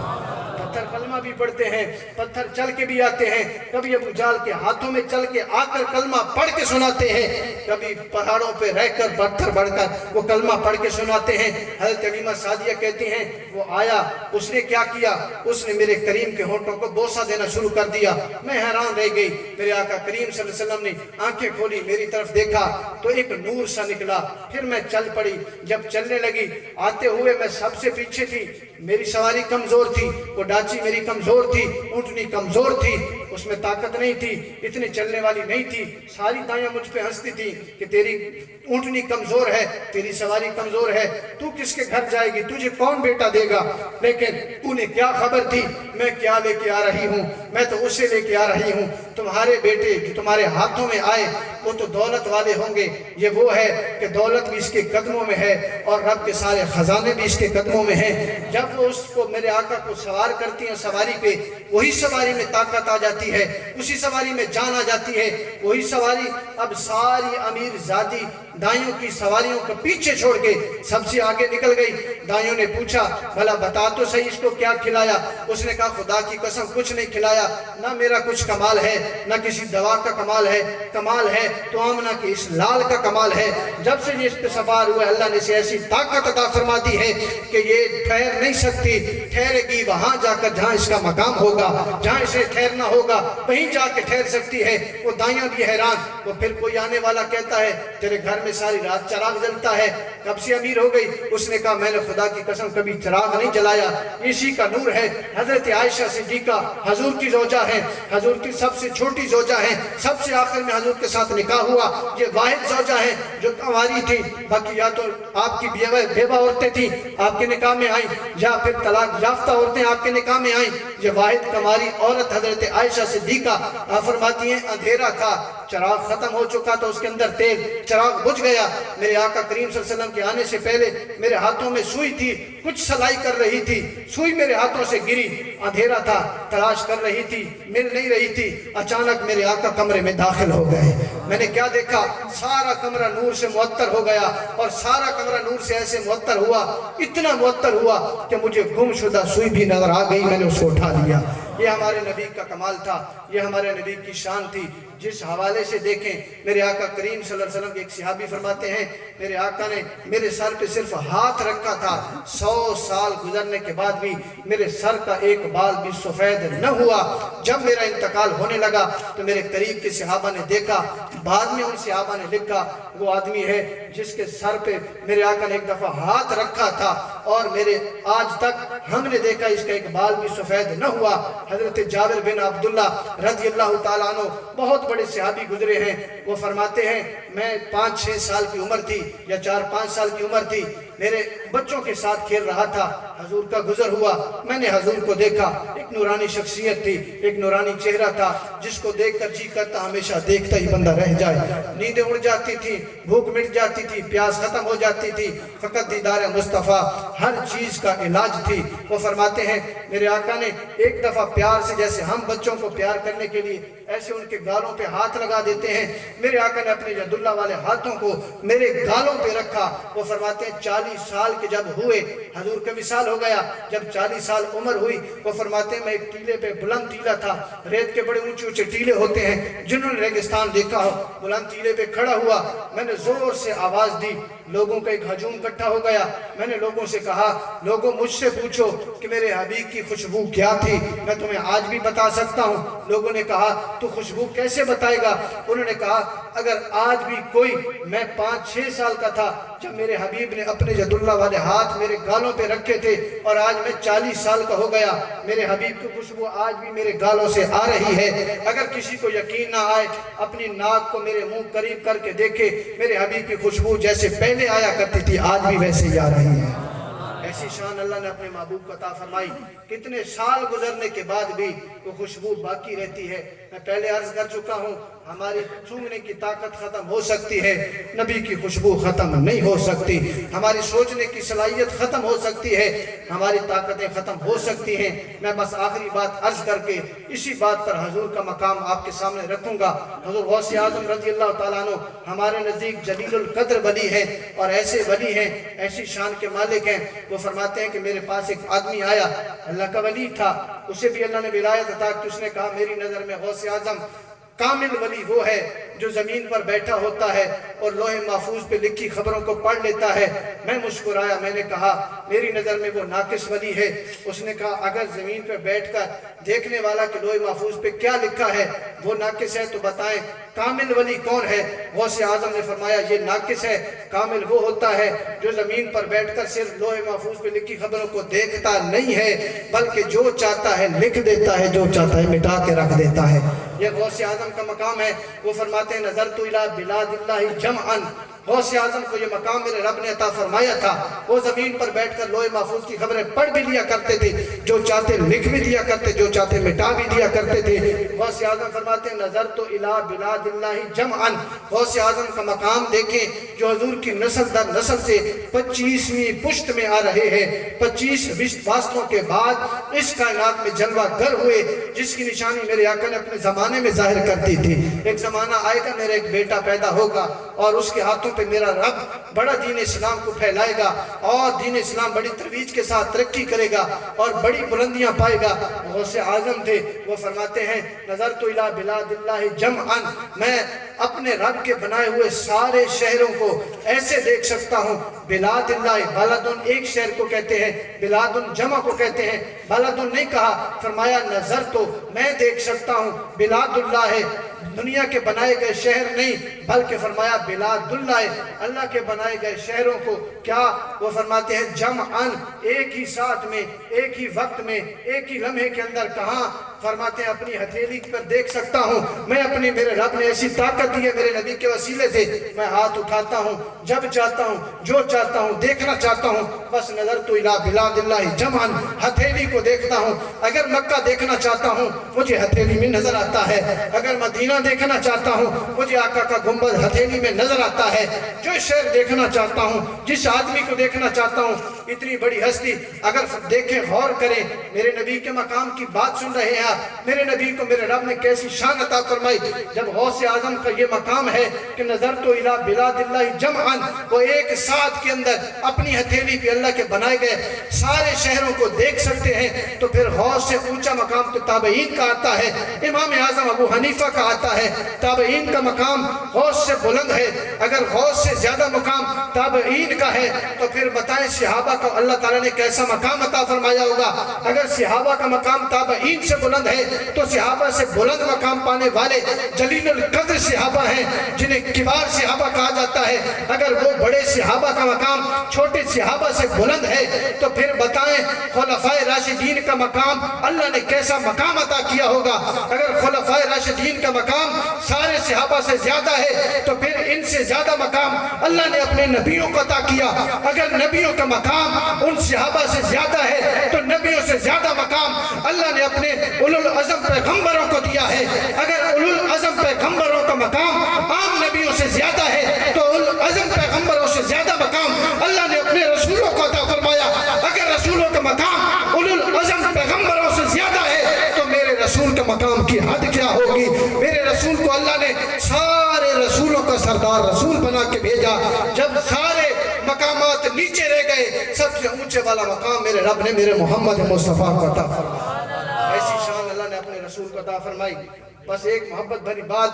پتھر کلمہ بھی پڑھتے ہیں، پتھر چل کے بھی آتے ہیں، کبھی ابو جہل کے ہاتھوں میں چل کے آ کر کلمہ پڑھ کے سناتے ہیں، کبھی پہاڑوں پہ رہ کر پتھر بڑھ کر وہ کلمہ پڑھ کے سناتے ہیں۔ حضرت حلیمہ سعدیہ کہتی ہیں وہ آیا، اس نے کیا کیا؟ اس نے میرے کریم کے ہونٹوں کو بوسہ دینا شروع کر دیا۔ میں حیران رہ گئی۔ میرے آقا کریم صلی اللہ علیہ وسلم نے آنکھیں کھولی، میری طرف دیکھا تو ایک نور سا نکلا، پھر میں چل پڑی۔ جب چلنے لگی آتے ہوئے میں سب سے پیچھے تھی، میری سواری کمزور تھی، وہ ڈاچی میری کمزور تھی، اونٹنی کمزور تھی، اس میں طاقت نہیں تھی، اتنی چلنے والی نہیں تھی۔ ساری دائیاں مجھ پہ ہنستی تھی کہ تیری اونٹنی کمزور ہے، تیری سواری کمزور ہے، تو کس کے گھر جائے گی، تجھے کون بیٹا دے گا؟ لیکن انہیں کیا خبر تھی میں کیا لے کے آ رہی ہوں؟ میں تو اسے لے کے آ رہی ہوں، تمہارے بیٹے جو تمہارے ہاتھوں میں آئے وہ تو دولت والے ہوں گے، یہ وہ ہے کہ دولت بھی اس کے قدموں میں ہے اور رب کے سارے خزانے بھی اس کے قدموں میں ہیں۔ جب وہ اس کو میرے آقا کو سوار کرتی ہیں سواری پہ، وہی سواری میں طاقت آ جاتی ہے، اسی سواری میں جان آ جاتی ہے، وہی سواری اب ساری امیر زادی دائیوں کی سواریوں کو پیچھے چھوڑ کے سب سے آگے نکل گئی۔ دائیوں نے پوچھا بھلا بتا تو صحیح اس کو کیا کھلایا؟ اس نے کہا خدا کی قسم کچھ نہیں کھلایا، نہ میرا کچھ کمال ہے، نہ کسی دوا کا کمال ہے، کمال ہے تو آمنہ کے اس لال کا کمال ہے۔ جب سے یہ اس پہ سوار ہوا اللہ نے اسے ایسی طاقت عطا فرما دی ہے کہ یہ ٹھہر نہیں سکتی، ٹھہرے گی وہاں جا کر جہاں اس کا مقام ہوگا، جہاں اسے ٹھہرنا ہوگا۔ ہوگا وہیں جا کے ٹھہر سکتی ہے۔ وہ دائیاں بھی حیران، وہ پھر کوئی آنے والا کہتا ہے تیرے گھر میں ساری رات چراغ جلتا ہے، کب سے امیر ہو گئی؟ اس نے کہا میں نے خدا کی قسم کبھی چراغ نہیں جلایا، اسی کا نور ہے۔ حضرت عائشہ صدیقہ حضور کی زوجہ ہیں، حضور کی سب سے چھوٹی زوجہ ہیں، سب سے آخر میں حضور کے ساتھ نکاح ہوا، یہ واحد زوجہ ہیں جو کنواری تھی، باقی یا تو آپ کی بیوہ عورتیں تھیں آپ کے نکاح میں آئیں، یا پھر طلاق یافتہ عورتیں آپ کے نکاح میں آئیں، یہ واحد کنواری عورت حضرت عائشہ صدیقہ۔ آپ فرماتی ہیں اندھیرا تھا، چراغ ختم ہو چکا تو اس کے اندر تیل، چراغ بجھ گیا۔ میرے آقا کریم صلی اللہ علیہ وسلم کے آنے سے پہلے میرے ہاتھوں میں سوئی تھی، کچھ سلائی کر رہی تھی، سوئی میرے ہاتھوں سے گری، اندھیرا تھا، تلاش کر رہی تھی، مل نہیں رہی تھی۔ اچانک میرے آقا کمرے میں داخل ہو گئے، میں نے کیا دیکھا؟ سارا کمرہ نور سے معطر ہو گیا، اور سارا کمرہ نور سے ایسے معطر ہوا، اتنا معطر ہوا کہ مجھے گم شدہ سوئی بھی نظر آ گئی، میں نے اس کو اٹھا لیا۔ یہ ہمارے نبی کا کمال تھا، یہ ہمارے نبی کی شان تھی۔ جس حوالے سے دیکھیں میرے آقا کریم صلی اللہ علیہ وسلم کے ایک صحابی فرماتے ہیں میرے آقا نے میرے سر پہ صرف ہاتھ رکھا تھا، 100 سال گزرنے کے بعد بھی میرے سر کا ایک بال بھی سفید نہ ہوا۔ جب میرا انتقال ہونے لگا تو میرے قریب کے صحابہ نے دیکھا، بعد میں ان صحابہ نے لکھا وہ آدمی ہے جس کے سر پہ میرے آقا نے ایک دفعہ ہاتھ رکھا تھا، اور میرے آج تک ہم نے دیکھا اس کا ایک بال بھی سفید نہ ہوا۔ حضرت جابر بن عبداللہ رضی اللہ تعالیٰ عنہ بہت بڑے صحابی گزرے ہیں، وہ فرماتے ہیں میں 5-6 سال کی عمر تھی یا 4-5 سال کی عمر تھی، میرے بچوں کے ساتھ کھیل رہا تھا، حضور کا گزر ہوا، میں نے حضور کو دیکھا، ایک نورانی شخصیت تھی، ایک نورانی چہرہ تھا جس کو دیکھ کر جی کرتا ہمیشہ دیکھتا ہی بندہ رہ جائے۔ نیندیں اڑ جاتی تھی، بھوک مٹ جاتی تھی، پیاس ختم ہو جاتی تھی، فقط دیدار مصطفیٰ ہر چیز کا علاج تھی۔ وہ فرماتے ہیں میرے آقا نے ایک دفعہ پیار سے، جیسے ہم بچوں کو پیار کرنے کے لیے ایسے ان کے گالوں پہ ہاتھ لگا دیتے ہیں، میرے آقا نے اپنے یداللہ والے ہاتھوں کو میرے گالوں پہ رکھا۔ وہ فرماتے ہیں 40 سال کے جب ہوئے، حضور کا وصال ہو گیا، جب 40 سال عمر ہوئی، وہ فرماتے ہیں میں ایک ٹیلے پہ، بلند ٹیلہ تھا، ریت کے بڑے اونچے اونچے ٹیلے ہوتے ہیں جنہوں نے ریگستان دیکھا ہو، بلند ٹیلے پہ کھڑا ہوا، میں نے زور سے آواز دی، لوگوں کا ایک ہجوم اکٹھا ہو گیا۔ میں نے لوگوں سے کہا لوگوں مجھ سے پوچھو کہ میرے حبیب کی خوشبو کیا تھی، میں تمہیں آج بھی بتا سکتا ہوں۔ لوگوں نے کہا تو خوشبو کیسے بتائے گا؟ انہوں نے کہا اگر آج بھی کوئی، میں 5-6 سال کا تھا جب میرے حبیب نے اپنے یداللہ والے ہاتھ میرے گالوں پہ رکھے تھے، اور آج میں 40 سال کا ہو گیا، میرے حبیب کی خوشبو آج بھی میرے گالوں سے آ رہی ہے۔ اگر کسی کو یقین نہ آئے اپنی ناک کو میرے منہ قریب کر کے دیکھے، میرے حبیب کی خوشبو جیسے پہلے آیا کرتی تھی آج بھی ویسے ہی آ رہی ہے۔ ایسی شان اللہ نے اپنے محبوب کو عطا فرمائی، کتنے سال گزرنے کے بعد بھی وہ خوشبو باقی رہتی ہے۔ میں پہلے عرض کر چکا ہوں ہماری سونگنے کی طاقت ختم ہو سکتی ہے، نبی کی خوشبو ختم نہیں ہو سکتی۔ ہماری سوچنے کی صلاحیت ختم ہو سکتی ہے، ہماری طاقتیں ختم ہو سکتی ہیں۔ میں بس آخری بات عرض کر کے اسی بات پر حضور کا مقام آپ کے سامنے رکھوں گا۔ حضور غوث اعظم رضی اللہ تعالیٰ عنہ ہمارے نزدیک جلیل القدر ولی ہیں، اور ایسے ولی ہیں، ایسی شان کے مالک ہیں۔ وہ فرماتے ہیں کہ میرے پاس ایک آدمی آیا، اللہ کا ولی تھا، اسے بھی اللہ نے ولایت عطا کی۔ اس نے کہا میری نظر میں غوث اعظم کامل ولی وہ ہے جو زمین پر بیٹھا ہوتا ہے اور لوح محفوظ پہ لکھی خبروں کو پڑھ لیتا ہے۔ میں مسکرایا، میں نے کہا میری نظر میں وہ ناقص ولی ہے۔ اس نے کہا اگر زمین پر بیٹھ کر دیکھنے والا کہ لوح محفوظ پہ کیا لکھا ہے وہ ناقص ہے تو بتائیں کامل ولی کون ہے؟ غوث اعظم نے فرمایا یہ ناقص ہے، کامل وہ ہوتا ہے جو زمین پر بیٹھ کر صرف لوح محفوظ پہ لکھی خبروں کو دیکھتا نہیں ہے بلکہ جو چاہتا ہے لکھ دیتا ہے، جو چاہتا ہے مٹا کے رکھ دیتا ہے۔ یہ غوث اعظم کا مقام ہے۔ وہ فرماتے ہیں نظرت الی بلاد اللہ جمعاً، غوث اعظم کو یہ مقام میرے رب نے عطا فرمایا تھا۔ وہ زمین پر بیٹھ کر لوح محفوظ کی خبریں پڑھ بھی لیا کرتے تھے، جو چاہتے لکھ بھی دیا کرتے، جو چاہتے مٹا بھی دیا کرتے تھے۔ غوث اعظم فرماتے ہیں نظرت الی بلاد اللہ جمعاً، غوث اعظم کا مقام دیکھیں جو حضور کی نسل در نسل سے 25ویں پشت میں آ رہے ہیں۔ 25 واسطوں کے بعد اس کائنات میں جلوہ گر ہوئے جس کی نشانی میرے آقا نے اپنے زمانے میں ظاہر کر دی تھی۔ ایک زمانہ آئے گا میرا ایک بیٹا پیدا ہوگا اور اس کے ہاتھوں پہ میرا رب بڑا دین اسلام کو پھیلائے گا اور دین اسلام بڑی ترویج کے ساتھ ترقی کرے گا اور بڑی بلندیاں پائے گا۔ غوث اعظم تھے، وہ فرماتے ہیں نظرت الی بلاد اللہ جمعا، میں اپنے رب کے بنائے ہوئے سارے شہروں کو ایسے دیکھ سکتا ہوں۔ بلاد اللہ، بلدن ایک شہر کو کہتے ہیں، بلادن جمع کو کہتے ہیں، بلدن نہیں کہا، فرمایا نظر تو میں دیکھ سکتا ہوں بلاد اللہ ہے، دنیا کے بنائے گئے شہر نہیں بلکہ فرمایا بلاد اللہ، اللہ کے بنائے گئے شہروں کو کیا وہ فرماتے ہیں جمعاً، ایک ہی ساتھ میں، ایک ہی وقت میں، ایک ہی لمحے کے اندر، کہاں فرماتے ہیں اپنی ہتھیلی پر دیکھ سکتا ہوں میں۔ اپنی میرے رب نے ایسی طاقت دی ہے میرے نبی کے وسیلے سے، میں ہاتھ اٹھاتا ہوں جب چاہتا ہوں، جو چاہتا ہوں، دیکھنا چاہتا ہوں، بس نظر تو الی بلاد اللہ جمعاً، ہتھیلی کو دیکھتا ہوں۔ اگر مکہ دیکھنا چاہتا ہوں مجھے ہتھیلی میں نظر آتا ہے، اگر مدینہ دیکھنا چاہتا ہوں مجھے آقا کا گنبد ہتھیلی میں نظر آتا ہے، جو شہر دیکھنا چاہتا ہوں، جس آدمی کو دیکھنا چاہتا ہوں، اتنی بڑی ہستی اگر دیکھیں، غور کریں، میرے نبی کے مقام کی بات سن رہے ہیں آپ، میرے نبی کو میرے رب نے کیسی شان عطا فرمائی۔ جب غوث اعظم کا یہ مقام ہے کہ نظر تو الی بلاد اللہ جمعاً، وہ ایک ساتھ کے اندر اپنی ہتھیلی پہ اللہ کے بنائے گئے سارے شہروں کو دیکھ سکتے ہیں، تو پھر غوث سے اونچا مقام تو تابعین کا آتا ہے، امام اعظم ابو حنیفہ کا آتا ہے، تابعین کا مقام غوث سے بلند ہے۔ اگر غوث سے زیادہ مقام تابعین کا ہے تو پھر بتائیں صحابہ کا اللہ تعالیٰ نے کیسا مقام عطا فرمایا ہوگا۔ اگر صحابہ کا مقام تابعین سے بلند ہے تو صحابہ سے بلند مقام پانے والے جلیل القدر صحابہ ہیں، جنہیں کبار صحابہ کہا جاتا ہے۔ اگر وہ بڑے صحابہ کا مقام چھوٹے صحابہ سے بلند ہے تو پھر بتائیں خلفائے راشدین کا مقام اللہ نے کیسا مقام عطا کیا ہوگا۔ اگر خلفائے راشدین کا مقام سارے صحابہ سے زیادہ ہے تو پھر ان سے زیادہ مقام اللہ نے اپنے نبیوں کو عطا کیا۔ اگر نبیوں کا مقام ان صحابہ سے زیادہ ہے تو نبیوں سے زیادہ مقام اللہ نے اپنے اولو العزم پیغمبروں کو دیا ہے۔ اگر اولو العزم پیغمبروں کا مقام عام نبیوں سے زیادہ ہے تو اولو العزم پیغمبروں سے زیادہ مقام اللہ نے اپنے رسولوں کو عطا فرمایا۔ اگر رسولوں کا مقام اولو العزم پیغمبروں سے زیادہ ہے تو میرے رسول کا مقام کی حد کیا ہوگی۔ میرے رسول کو اللہ نے سارے رسولوں کا سردار رسول بنا کے بھیجا۔ جب سارے مقامات نیچے رہ گئے، سب سے اونچے والا مقام میرے رب نے میرے محمد مصطفیٰ کو عطا فرمایا۔ ایسی شان اللہ نے اپنے رسول کو عطا فرمائی۔ بس ایک محبت بھری بات،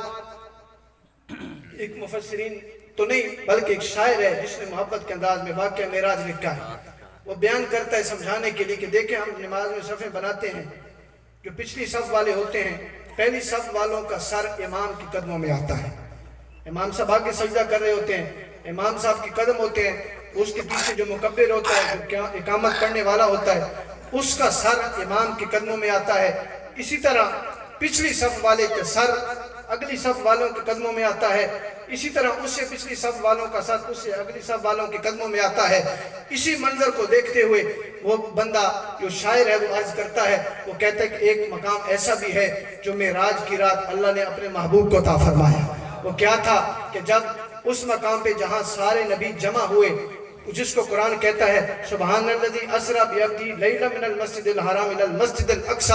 ایک مفسرین تو نہیں بلکہ ایک شاعر ہے جس نے محبت کے انداز میں واقعہ معراج لکھا ہے۔ وہ بیان کرتا ہے سمجھانے کے لیے کہ دیکھیں ہم نماز میں صفیں بناتے ہیں، جو پچھلی صف والے ہوتے ہیں، پہلی صف والوں کا سر امام کی قدموں میں آتا ہے۔ امام صاحب آگے سجدہ کر رہے ہوتے ہیں، امام صاحب کی قدم ہوتے ہیں، اس کے پیچھے جو مکبر ہوتا ہے، جو اقامت کرنے والا ہوتا ہے، اس کا سر امام کے قدموں میں آتا ہے۔ اسی طرح پچھلی صف والے کا سر اگلی صف والوں کے قدموں میں آتا ہے، اسی طرح اس سے پچھلی صف والوں کا سر اس سے اگلی صف والوں کے قدموں میں آتا ہے۔ اسی منظر کو دیکھتے ہوئے وہ بندہ جو شاعر ہے وہ عرض کرتا ہے، وہ کہتا ہے کہ ایک مقام ایسا بھی ہے جو معراج کی رات اللہ نے اپنے محبوب کو عطا فرمایا۔ وہ کیا تھا کہ جب اس مقام پہ جہاں سارے نبی جمع ہوئے، جس کو قرآن کہتا ہے سبحان الذی اسری بعبدہ لیلا من المسجد الحرام الی المسجد الاقصی،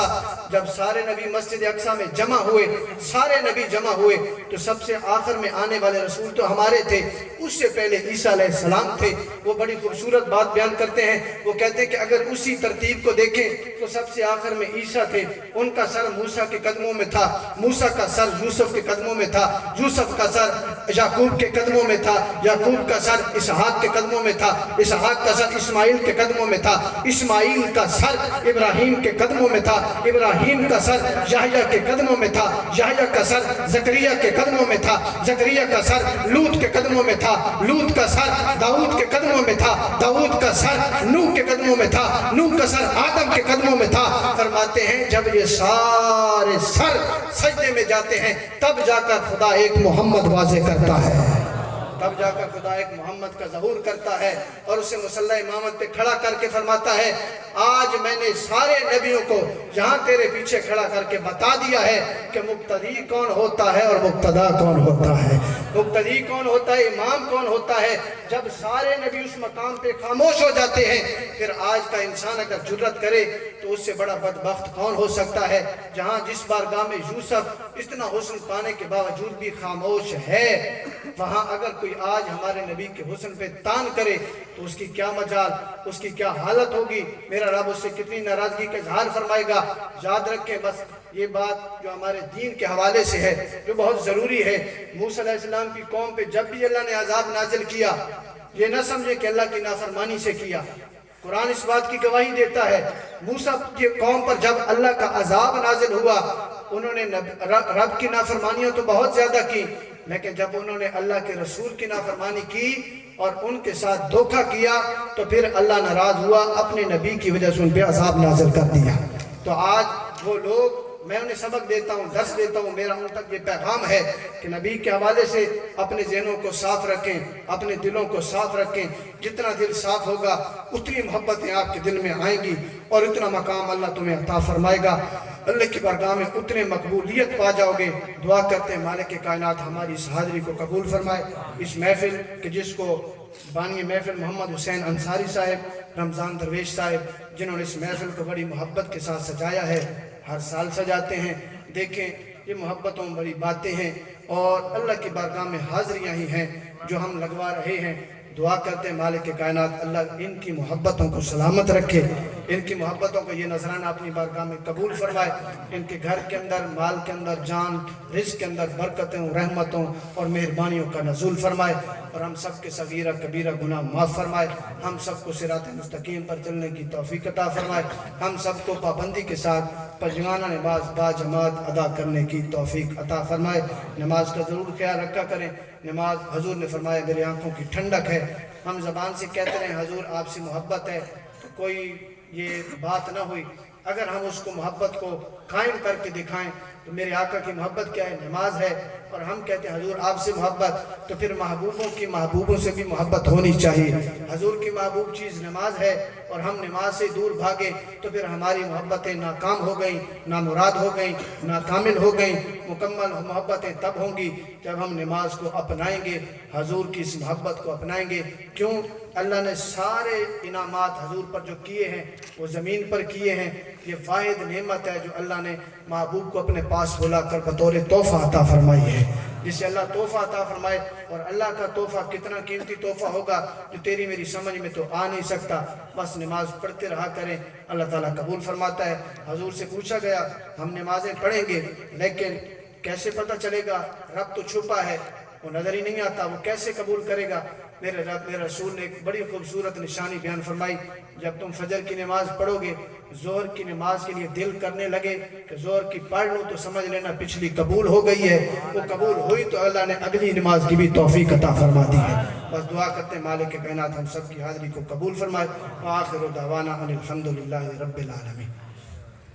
جب سارے نبی مسجد اقصی میں جمع ہوئے، سارے نبی جمع ہوئے تو سب سے آخر میں آنے والے رسول تو ہمارے تھے، اس سے پہلے عیسیٰ علیہ السلام تھے۔ وہ بڑی خوبصورت بات بیان کرتے ہیں، وہ کہتے ہیں کہ اگر اسی ترتیب کو دیکھیں تو سب سے آخر میں عیسیٰ تھے، ان کا سر موسیٰ کے قدموں میں تھا، موسیٰ کا سر یوسف کے قدموں میں تھا، یوسف کا سر یعقوب کے قدموں میں تھا، یعقوب کا سر اسحاق کے قدموں میں تھا، اسحاق کا سر اسماعیل کے قدموں میں تھا، اسماعیل کا سر ابراہیم کے قدموں میں تھا، ابراہیم کا سر یحییٰ کے قدموں میں تھا، یحییٰ کا سر زکریا کے قدموں میں تھا، زکریا کا سر لوط کے قدموں میں تھا، لوط کا سر داؤد کے قدموں میں تھا، داؤد کا سر نوح کے قدموں میں تھا، نوح کا سر آدم کے قدموں میں تھا۔ فرماتے ہیں جب یہ سارے سر سجدے میں جاتے ہیں تب جا کر خدا ایک محمد واضح کرتا ہے، تب جا کر خدا ایک محمد کا ظہور کرتا ہے اور اسے مصلی امامت پہ کھڑا کر کے فرماتا ہے آج میں نے سارے نبیوں کو یہاں تیرے پیچھے کھڑا کر کے بتا دیا ہے کہ مقتدی کون ہوتا ہے اور مقتدا کون ہوتا ہے، مقتدی کون ہوتا ہے، امام کون ہوتا ہے۔ جب سارے نبی اس مقام پہ خاموش ہو جاتے ہیں پھر آج کا انسان اگر جرت کرے تو اس سے بڑا بدبخت کون ہو سکتا ہے، جہاں جس بارگاہ میں یوسف اتنا حسن پانے کے باوجود بھی خاموش ہے، وہاں اگر کوئی کوئی آج ہمارے نبی کے حسن پہ تان کرے تو اس کی کیا مجال، اس کی کیا حالت ہوگی، میرا رب اس سے کتنی ناراضگی کا اظہار فرمائے گا۔ یاد رکھیں بس یہ بات جو ہمارے دین کے حوالے سے ہے، جو بہت ضروری ہے۔ موسیٰ علیہ السلام کی قوم پہ جب بھی اللہ نے عذاب نازل کیا، یہ نہ سمجھے کہ اللہ کی نافرمانی سے کیا۔ قرآن اس بات کی گواہی دیتا ہے، موسیٰ کی قوم پر جب اللہ کا عذاب نازل ہوا، انہوں نے رب کی نافرمانیاں تو بہت زیادہ کی، لیکن جب انہوں نے اللہ کے رسول کی نافرمانی کی اور ان کے ساتھ دھوکہ کیا تو پھر اللہ ناراض ہوا، اپنے نبی کی وجہ سے ان پہ عذاب نازل کر دیا۔ تو آج وہ لوگ، میں انہیں سبق دیتا ہوں، درس دیتا ہوں، میرا ان تک یہ پیغام ہے کہ نبی کے حوالے سے اپنے ذہنوں کو صاف رکھیں، اپنے دلوں کو صاف رکھیں۔ جتنا دل صاف ہوگا اتنی محبتیں آپ کے دل میں آئیں گی اور اتنا مقام اللہ تمہیں عطا فرمائے گا، اللہ کی بارگاہ میں اتنے مقبولیت پا جاؤ گے۔ دعا کرتے ہیں مالک کائنات ہماری اس حاضری کو قبول فرمائے، اس محفل کہ جس کو بانی محفل محمد حسین انصاری صاحب، رمضان درویش صاحب، جنہوں نے اس محفل کو بڑی محبت کے ساتھ سجایا ہے، ہر سال سجاتے ہیں۔ دیکھیں یہ محبتوں میں بڑی باتیں ہیں اور اللہ کی بارگاہ میں حاضریاں ہی ہیں جو ہم لگوا رہے ہیں۔ دعا کرتے ہیں مالک کائنات اللہ ان کی محبتوں کو سلامت رکھے، ان کی محبتوں کو یہ نذرانہ اپنی بارگاہ میں قبول فرمائے، ان کے گھر کے اندر، مال کے اندر، جان رزق کے اندر برکتوں، رحمتوں اور مہربانیوں کا نزول فرمائے، اور ہم سب کے صغیرہ کبیرہ گناہ معاف فرمائے، ہم سب کو صراط مستقیم پر چلنے کی توفیق عطا فرمائے، ہم سب کو پابندی کے ساتھ پنجگانہ نماز با جماعت ادا کرنے کی توفیق عطا فرمائے۔ نماز کا ضرور خیال رکھا کریں، نماز حضور نے فرمایا میری آنکھوں کی ٹھنڈک ہے۔ ہم زبان سے کہتے رہے حضور آپ سے محبت ہے، تو کوئی یہ بات نہ ہوئی، اگر ہم اس کو محبت کو قائم کر کے دکھائیں تو میرے آقا کی محبت کیا ہے؟ نماز ہے، اور ہم کہتے ہیں حضور آپ سے محبت، تو پھر محبوبوں کی محبوبوں سے بھی محبت ہونی چاہیے۔ حضور کی محبوب چیز نماز ہے اور ہم نماز سے دور بھاگے تو پھر ہماری محبتیں ناکام ہو گئیں، نامراد ہو گئیں، ناکامل ہو گئیں۔ مکمل محبتیں تب ہوں گی جب ہم نماز کو اپنائیں گے، حضور کی اس محبت کو اپنائیں گے۔ کیوں؟ اللہ نے سارے انعامات حضور پر جو کیے ہیں وہ زمین پر کیے ہیں۔ یہ واحد نعمت ہے جو اللہ نے محبوب کو اپنے پاس بلا کر بطور تحفہ عطا فرمائی ہے، جسے اللہ تحفہ عطا فرمائے۔ اور اللہ کا تحفہ کتنا قیمتی تحفہ ہوگا جو تیری میری سمجھ میں تو آ نہیں سکتا۔ بس نماز پڑھتے رہا کریں، اللہ تعالیٰ قبول فرماتا ہے۔ حضور سے پوچھا گیا ہم نمازیں پڑھیں گے لیکن کیسے پتہ چلے گا؟ رب تو چھپا ہے، وہ نظر ہی نہیں آتا، وہ کیسے قبول کرے گا؟ میرے رب میرے رسول نے ایک بڑی خوبصورت نشانی بیان فرمائی، جب تم فجر کی نماز پڑھو گے، ظہر کی نماز کے لیے دل کرنے لگے کہ ظہر کی پڑھ لوں تو سمجھ لینا پچھلی قبول ہو گئی ہے، وہ قبول ہوئی تو اللہ نے اگلی نماز کی بھی توفیق عطا فرما دی ہے۔ بس دعا کرتے ہیں مالک کائنات ہم سب کی حاضری کو قبول فرمائے۔ وآخر دعوانا ان الحمدللہ رب العالمین۔